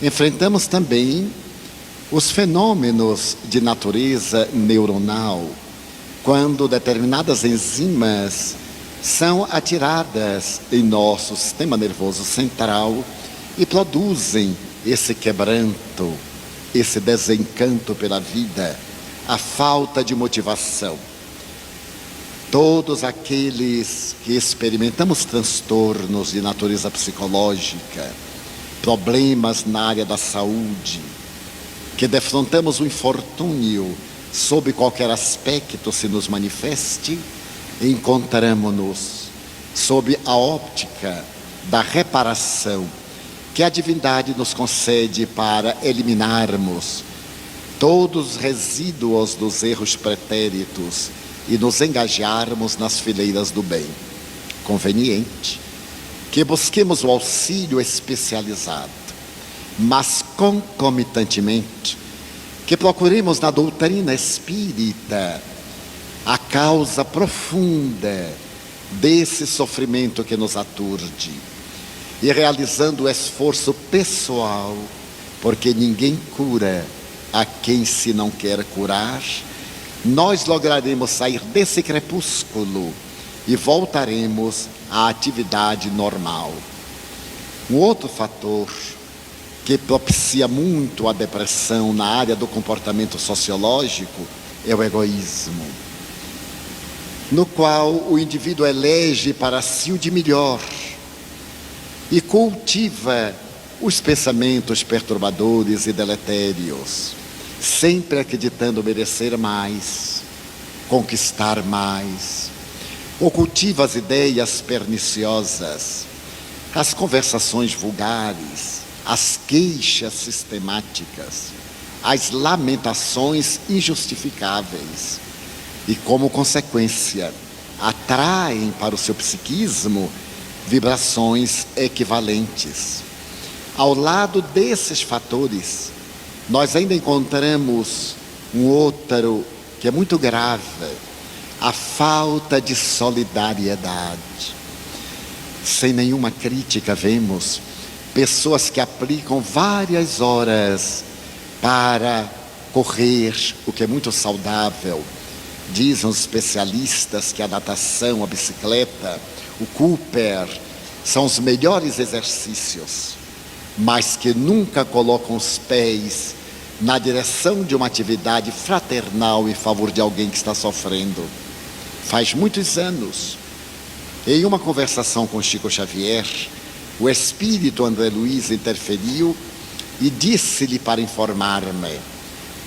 enfrentamos também os fenômenos de natureza neuronal, quando determinadas enzimas são atiradas em nosso sistema nervoso central e produzem esse quebranto, esse desencanto pela vida, a falta de motivação. Todos aqueles que experimentamos transtornos de natureza psicológica, problemas na área da saúde, que defrontamos o infortúnio sob qualquer aspecto se nos manifeste, encontramos-nos sob a óptica da reparação que a divindade nos concede para eliminarmos todos os resíduos dos erros pretéritos e nos engajarmos nas fileiras do bem. Conveniente que busquemos o auxílio especializado, mas concomitantemente que procuremos na doutrina espírita a causa profunda desse sofrimento que nos aturde, e realizando o esforço pessoal, porque ninguém cura a quem se não quer curar, nós lograremos sair desse crepúsculo e voltaremos à atividade normal. Um outro fator que propicia muito a depressão na área do comportamento sociológico é o egoísmo, no qual o indivíduo elege para si o de melhor e cultiva os pensamentos perturbadores e deletérios, sempre acreditando merecer mais, conquistar mais, ou cultiva as ideias perniciosas, as conversações vulgares, as queixas sistemáticas, as lamentações injustificáveis, e como consequência atraem para o seu psiquismo vibrações equivalentes. Ao lado desses fatores, nós ainda encontramos um outro que é muito grave: a falta de solidariedade. Sem nenhuma crítica, vemos pessoas que aplicam várias horas para correr, o que é muito saudável. Dizem os especialistas que a natação, a bicicleta, o Cooper são os melhores exercícios, mas que nunca colocam os pés na direção de uma atividade fraternal em favor de alguém que está sofrendo. Faz muitos anos, em uma conversação com Chico Xavier, o espírito André Luiz interferiu e disse-lhe para informar-me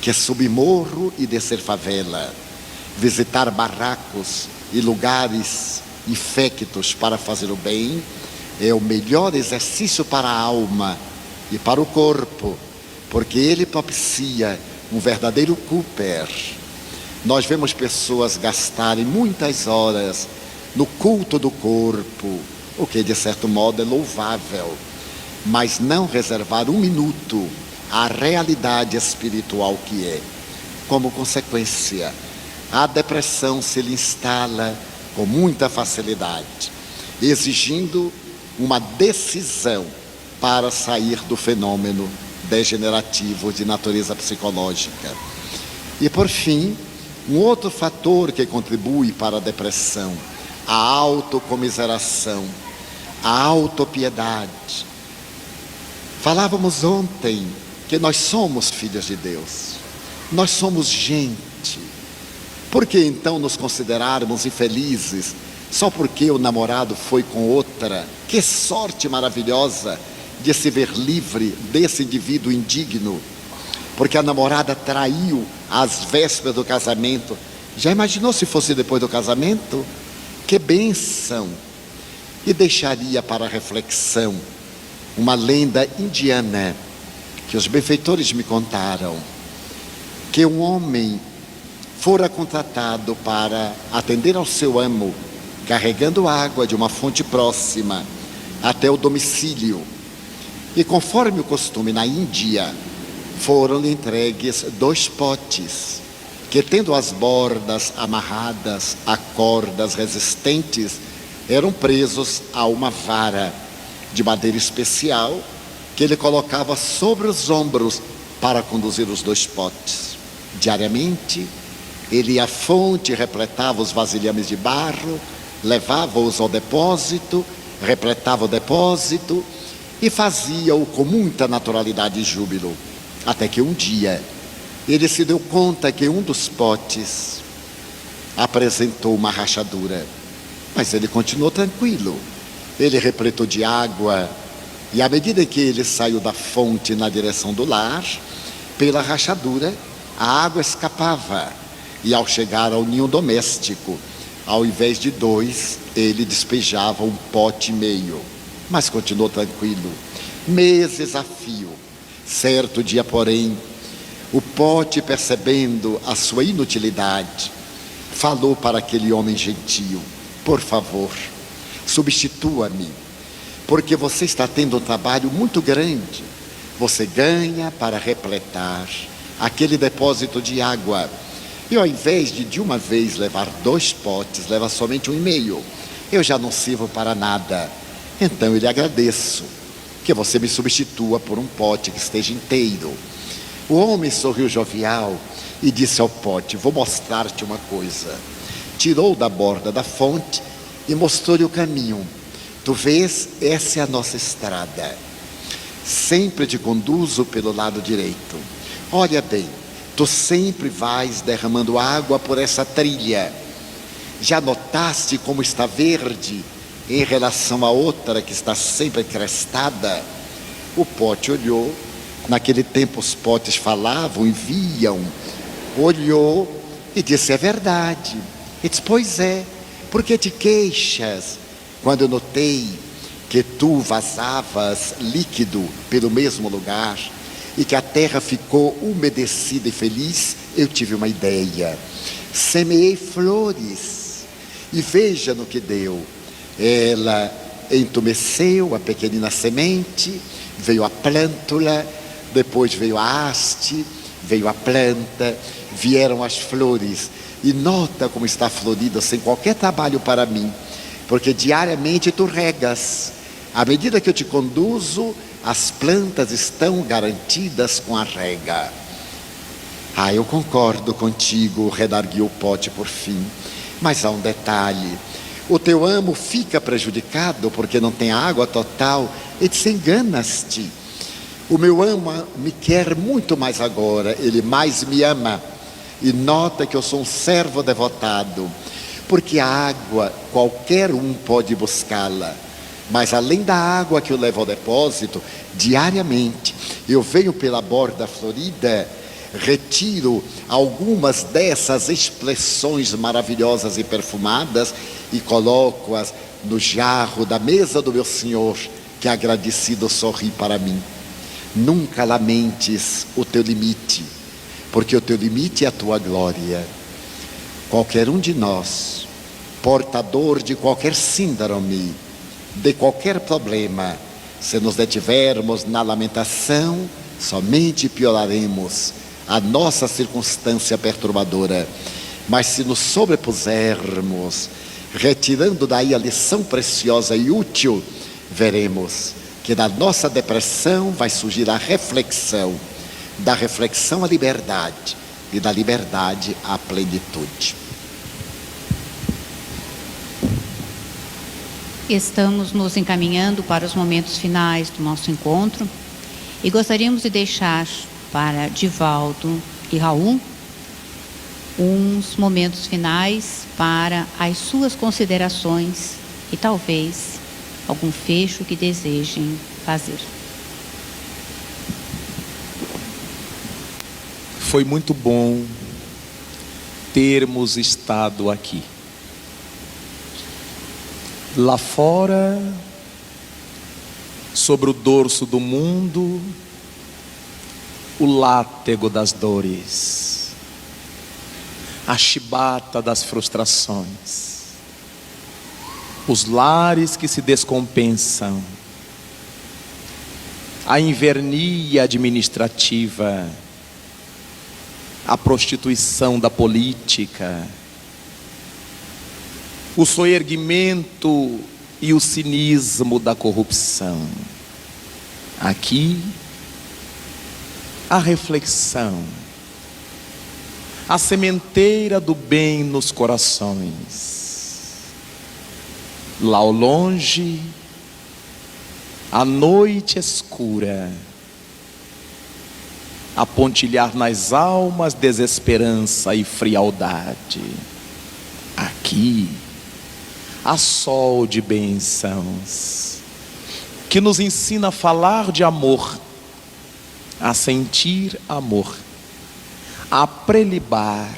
que subir morro e descer favela, visitar barracos e lugares infectos para fazer o bem, é o melhor exercício para a alma e para o corpo, porque ele propicia um verdadeiro Cooper. Nós vemos pessoas gastarem muitas horas no culto do corpo, o que de certo modo é louvável, mas não reservar um minuto à realidade espiritual que é. Como consequência, a depressão se lhe instala com muita facilidade, exigindo uma decisão para sair do fenômeno degenerativo de natureza psicológica. E por fim, um outro fator que contribui para a depressão, a autocomiseração, a autopiedade. Falávamos ontem que nós somos filhos de Deus, nós somos gente. Por que então nos considerarmos infelizes só porque o namorado foi com outra? Que sorte maravilhosa de se ver livre desse indivíduo indigno, porque a namorada traiu às vésperas do casamento. Já imaginou se fosse depois do casamento? Que bênção! E deixaria para reflexão uma lenda indiana que os benfeitores me contaram, que um homem fora contratado para atender ao seu amo, carregando água de uma fonte próxima até o domicílio. E conforme o costume na Índia, foram-lhe entregues 2 potes, que tendo as bordas amarradas a cordas resistentes, eram presos a uma vara de madeira especial, que ele colocava sobre os ombros para conduzir os 2 potes. Diariamente, ele ia à fonte, repletava os vasilhames de barro, levava-os ao depósito, repletava o depósito e fazia-o com muita naturalidade e júbilo. Até que um dia, ele se deu conta que um dos potes apresentou uma rachadura. Mas ele continuou tranquilo. Ele repletou de água e à medida que ele saiu da fonte na direção do lar, pela rachadura, a água escapava. E ao chegar ao ninho doméstico, ao invés de 2, ele despejava 1,5 pote. Mas continuou tranquilo. Meses a fio. Certo dia, porém, o pote, percebendo a sua inutilidade, falou para aquele homem gentil: por favor, substitua-me, porque você está tendo um trabalho muito grande. Você ganha para repletar aquele depósito de água, e ao invés de uma vez levar 2 potes, leva somente 1,5. Eu já não sirvo para nada. Então eu lhe agradeço que você me substitua por um pote que esteja inteiro. O homem sorriu jovial e disse ao pote: vou mostrar-te uma coisa. Tirou da borda da fonte e mostrou-lhe o caminho. Tu vês, essa é a nossa estrada. Sempre te conduzo pelo lado direito. Olha bem, tu sempre vais derramando água por essa trilha. Já notaste como está verde em relação à outra que está sempre crestada? O pote olhou. Naquele tempo os potes falavam e viam. Olhou e disse: é verdade. E disse: pois é, por que te queixas? Quando eu notei que tu vazavas líquido pelo mesmo lugar e que a terra ficou umedecida e feliz, eu tive uma ideia. Semeei flores e veja no que deu. Ela entumeceu a pequenina semente, veio a plântula, depois veio a haste, veio a planta, vieram as flores. E nota como está florida sem qualquer trabalho para mim, porque diariamente tu regas. À medida que eu te conduzo, as plantas estão garantidas com a rega. Eu concordo contigo, redarguiu Pote por fim. Mas há um detalhe. O teu amo fica prejudicado porque não tem água total e te enganas-te. O meu amo me quer muito mais agora, ele mais me ama. E nota que eu sou um servo devotado, porque a água qualquer um pode buscá-la. Mas além da água que eu levo ao depósito, diariamente eu venho pela borda florida, retiro algumas dessas expressões maravilhosas e perfumadas e coloco-as no jarro da mesa do meu Senhor, que agradecido sorri para mim. Nunca lamentes o teu limite, porque o teu limite é a tua glória. Qualquer um de nós, portador de qualquer síndrome, de qualquer problema, se nos detivermos na lamentação, somente pioraremos a nossa circunstância perturbadora. Mas se nos sobrepusermos, retirando daí a lição preciosa e útil, veremos que da nossa depressão vai surgir a reflexão, da reflexão a liberdade e da liberdade a plenitude. Estamos nos encaminhando para os momentos finais do nosso encontro e gostaríamos de deixar para Divaldo e Raul uns momentos finais para as suas considerações e talvez algum fecho que desejem fazer. Foi muito bom termos estado aqui. Lá fora, sobre o dorso do mundo, o látego das dores, a chibata das frustrações, os lares que se descompensam, a invernia administrativa, a prostituição da política, o soerguimento e o cinismo da corrupção. Aqui, a reflexão, a sementeira do bem nos corações. Lá ao longe, a noite escura, a pontilhar nas almas desesperança e frialdade. Aqui, a sol de bênçãos, que nos ensina a falar de amor, a sentir amor, a prelibar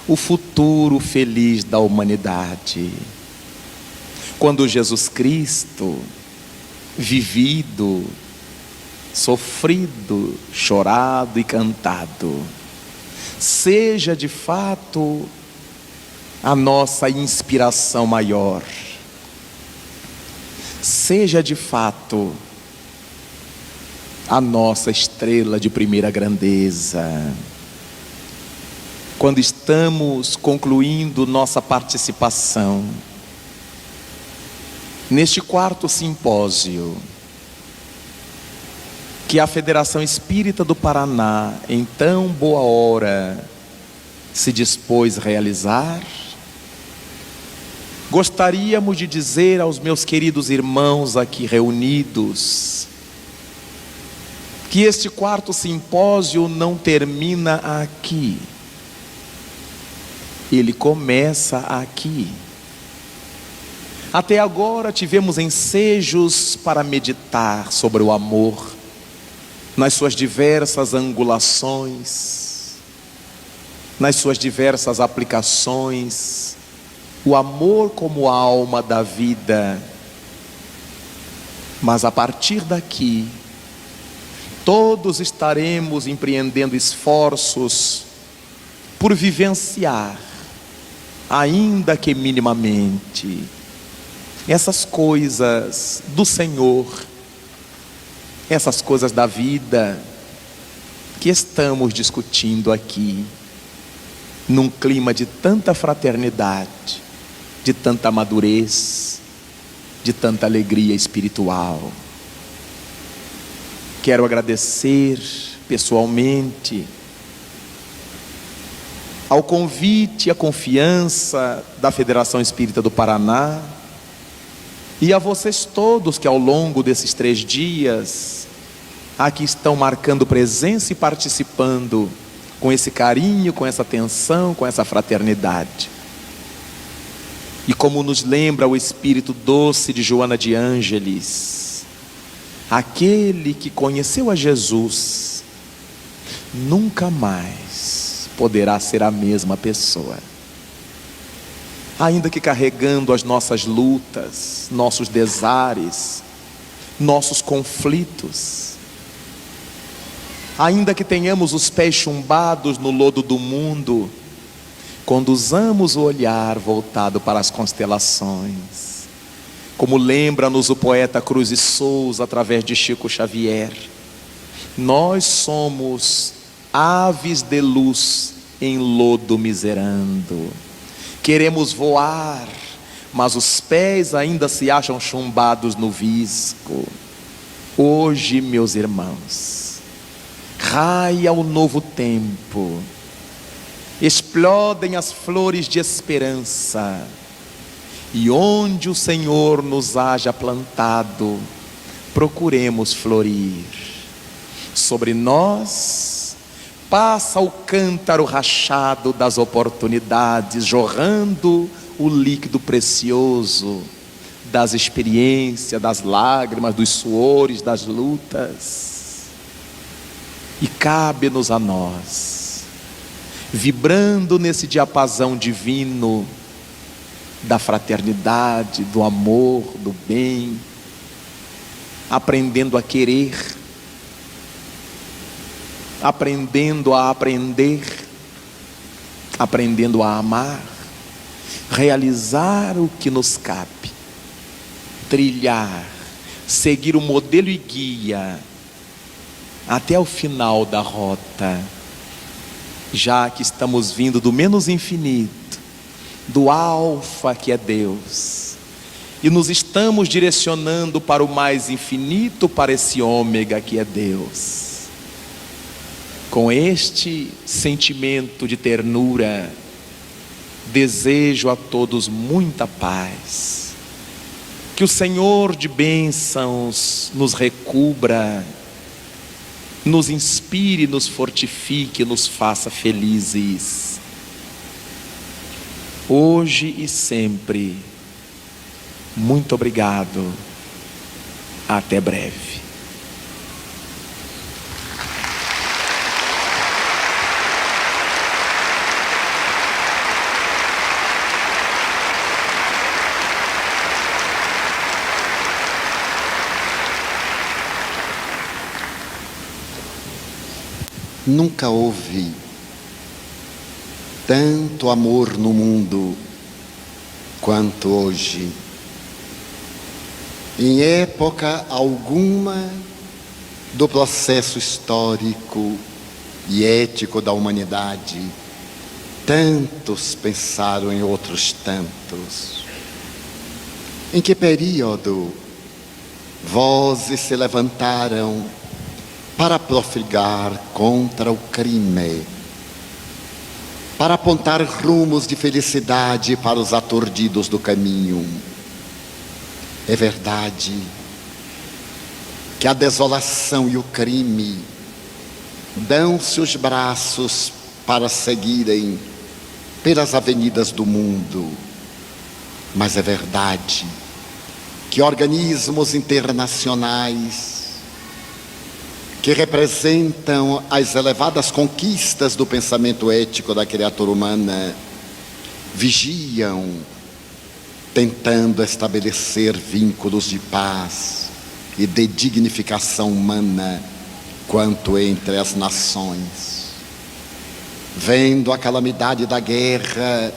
o futuro feliz da humanidade. Quando Jesus Cristo, vivido, sofrido, chorado e cantado, seja de fato a nossa inspiração maior, seja de fato a nossa estrela de primeira grandeza. Quando estamos concluindo nossa participação neste 4º simpósio que a Federação Espírita do Paraná, em tão boa hora, se dispôs a realizar, gostaríamos de dizer aos meus queridos irmãos aqui reunidos que este 4º simpósio não termina aqui, ele começa aqui. Até agora tivemos ensejos para meditar sobre o amor nas suas diversas angulações, nas suas diversas aplicações, o amor como alma da vida. Mas a partir daqui, todos estaremos empreendendo esforços por vivenciar, ainda que minimamente, essas coisas do Senhor, essas coisas da vida que estamos discutindo aqui, num clima de tanta fraternidade, de tanta madurez, de tanta alegria espiritual. quero agradecer pessoalmente ao convite e à confiança da Federação Espírita do Paraná e a vocês todos que ao longo desses 3 dias aqui estão marcando presença e participando com esse carinho, com essa atenção, com essa fraternidade. E como nos lembra o espírito doce de Joana de Ângeles, aquele que conheceu a Jesus nunca mais poderá ser a mesma pessoa. Ainda que carregando as nossas lutas, nossos desares, nossos conflitos, ainda que tenhamos os pés chumbados no lodo do mundo, conduzamos o olhar voltado para as constelações, como lembra-nos o poeta Cruz e Souza através de Chico Xavier. Nós somos aves de luz em lodo miserando. Queremos voar, mas os pés ainda se acham chumbados no visco. Hoje, meus irmãos, raia o novo tempo, explodem as flores de esperança, e onde o Senhor nos haja plantado, procuremos florir. Sobre nós passa o cântaro rachado das oportunidades, jorrando o líquido precioso das experiências, das lágrimas, dos suores, das lutas. E cabe-nos a nós, vibrando nesse diapasão divino da fraternidade, do amor, do bem, aprendendo a querer, aprendendo a aprender, aprendendo a amar, realizar o que nos cabe, trilhar, seguir o modelo e guia até o final da rota, já que estamos vindo do menos infinito, do alfa que é Deus, e nos estamos direcionando para o mais infinito, para esse ômega que é Deus. Com este sentimento de ternura, desejo a todos muita paz, que o Senhor de bênçãos nos recubra, nos inspire, nos fortifique, nos faça felizes, hoje e sempre. Muito obrigado, até breve. Nunca houve tanto amor no mundo quanto hoje. Em época alguma do processo histórico e ético da humanidade, tantos pensaram em outros tantos. Em que período vozes se levantaram para profligar contra o crime, para apontar rumos de felicidade para os aturdidos do caminho? É verdade que a desolação e o crime dão-se os braços para seguirem pelas avenidas do mundo, mas é verdade que organismos internacionais que representam as elevadas conquistas do pensamento ético da criatura humana vigiam, tentando estabelecer vínculos de paz e de dignificação humana quanto entre as nações. Vendo a calamidade da guerra,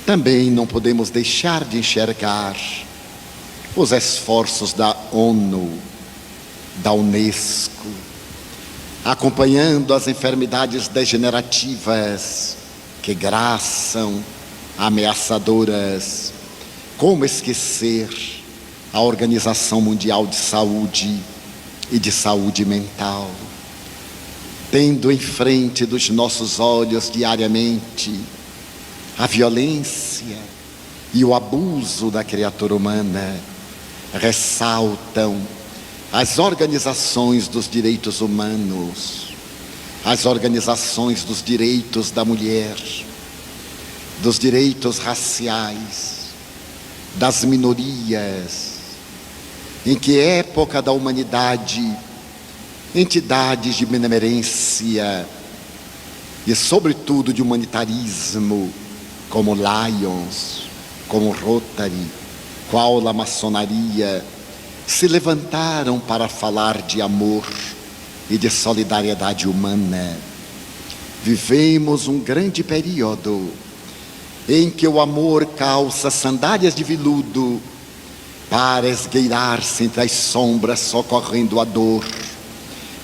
também não podemos deixar de enxergar os esforços da ONU, da Unesco, acompanhando as enfermidades degenerativas que graçam ameaçadoras. Como esquecer a Organização Mundial de Saúde, e de saúde mental, tendo em frente dos nossos olhos diariamente a violência e o abuso da criatura humana, ressaltam as organizações dos direitos humanos, as organizações dos direitos da mulher, dos direitos raciais, das minorias, em que época da humanidade, entidades de benemerência e sobretudo de humanitarismo, como Lions, como Rotary, qual a maçonaria, se levantaram para falar de amor e de solidariedade humana. Vivemos um grande período em que o amor calça sandálias de veludo para esgueirar-se entre as sombras, socorrendo a dor,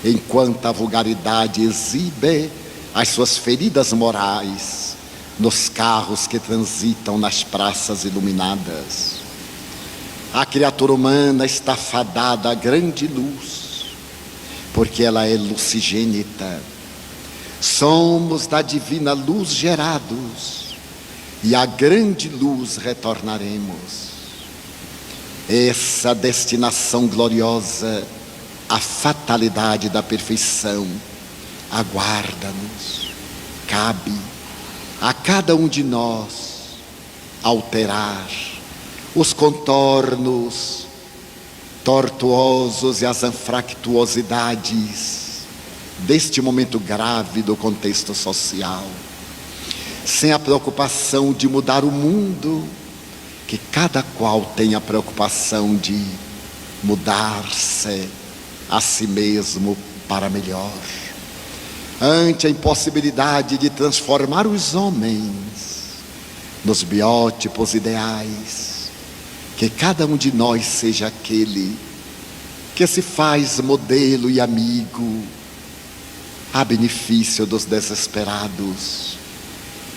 enquanto a vulgaridade exibe as suas feridas morais nos carros que transitam nas praças iluminadas. A criatura humana está fadada à grande luz, porque ela é lucigênita. Somos da divina luz gerados, e à grande luz retornaremos. Essa destinação gloriosa, a fatalidade da perfeição, aguarda-nos. Cabe a cada um de nós alterar os contornos tortuosos e as anfractuosidades deste momento grave do contexto social, sem a preocupação de mudar o mundo, que cada qual tem a preocupação de mudar-se a si mesmo para melhor. Ante a impossibilidade de transformar os homens nos biótipos ideais, que cada um de nós seja aquele que se faz modelo e amigo a benefício dos desesperados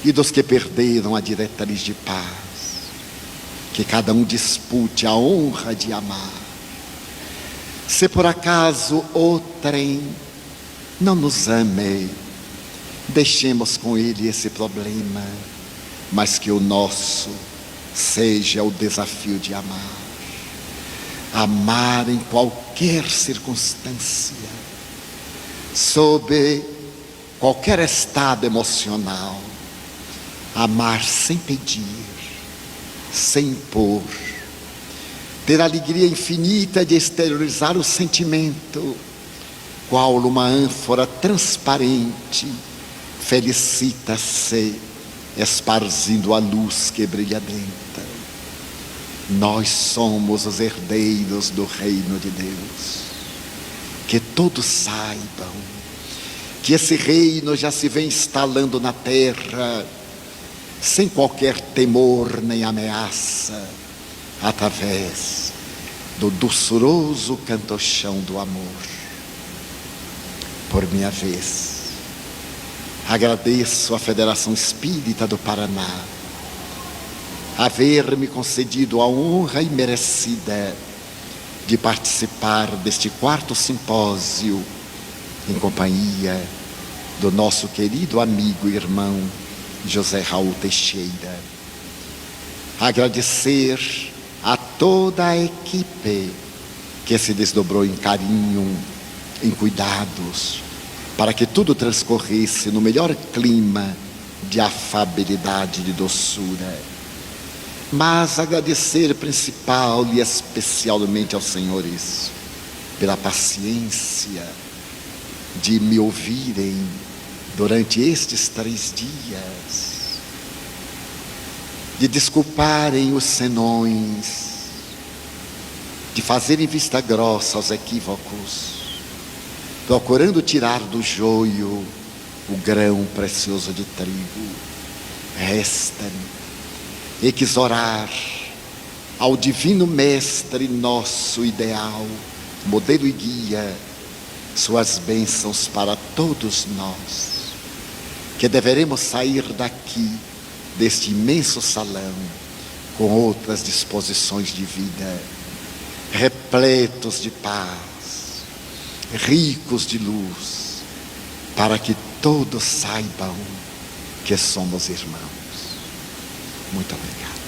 e dos que perderam a diretriz de paz. Que cada um dispute a honra de amar. Se por acaso outrem não nos ame, deixemos com ele esse problema, mas que o nosso seja o desafio de amar. Amar em qualquer circunstância, sob qualquer estado emocional. Amar sem pedir, sem impor. Ter a alegria infinita de exteriorizar o sentimento, qual uma ânfora transparente, felicita-se, esparzindo a luz que brilha dentro. Nós somos os herdeiros do reino de Deus. Que todos saibam que esse reino já se vem instalando na terra, sem qualquer temor nem ameaça, através do doçuroso cantochão do amor. Por minha vez, agradeço à Federação Espírita do Paraná haver-me concedido a honra imerecida de participar deste 4º simpósio em companhia do nosso querido amigo e irmão José Raul Teixeira. Agradecer a toda a equipe que se desdobrou em carinho, em cuidados, para que tudo transcorresse no melhor clima de afabilidade e de doçura. Mas agradecer principal e especialmente aos senhores pela paciência de me ouvirem durante estes 3 dias, de desculparem os senões, de fazerem vista grossa aos equívocos, procurando tirar do joio o grão precioso de trigo. Resta-me exorar ao divino mestre nosso ideal, modelo e guia, suas bênçãos para todos nós, que deveremos sair daqui, deste imenso salão, com outras disposições de vida, repletos de paz, ricos de luz, para que todos saibam que somos irmãos. Muito obrigado.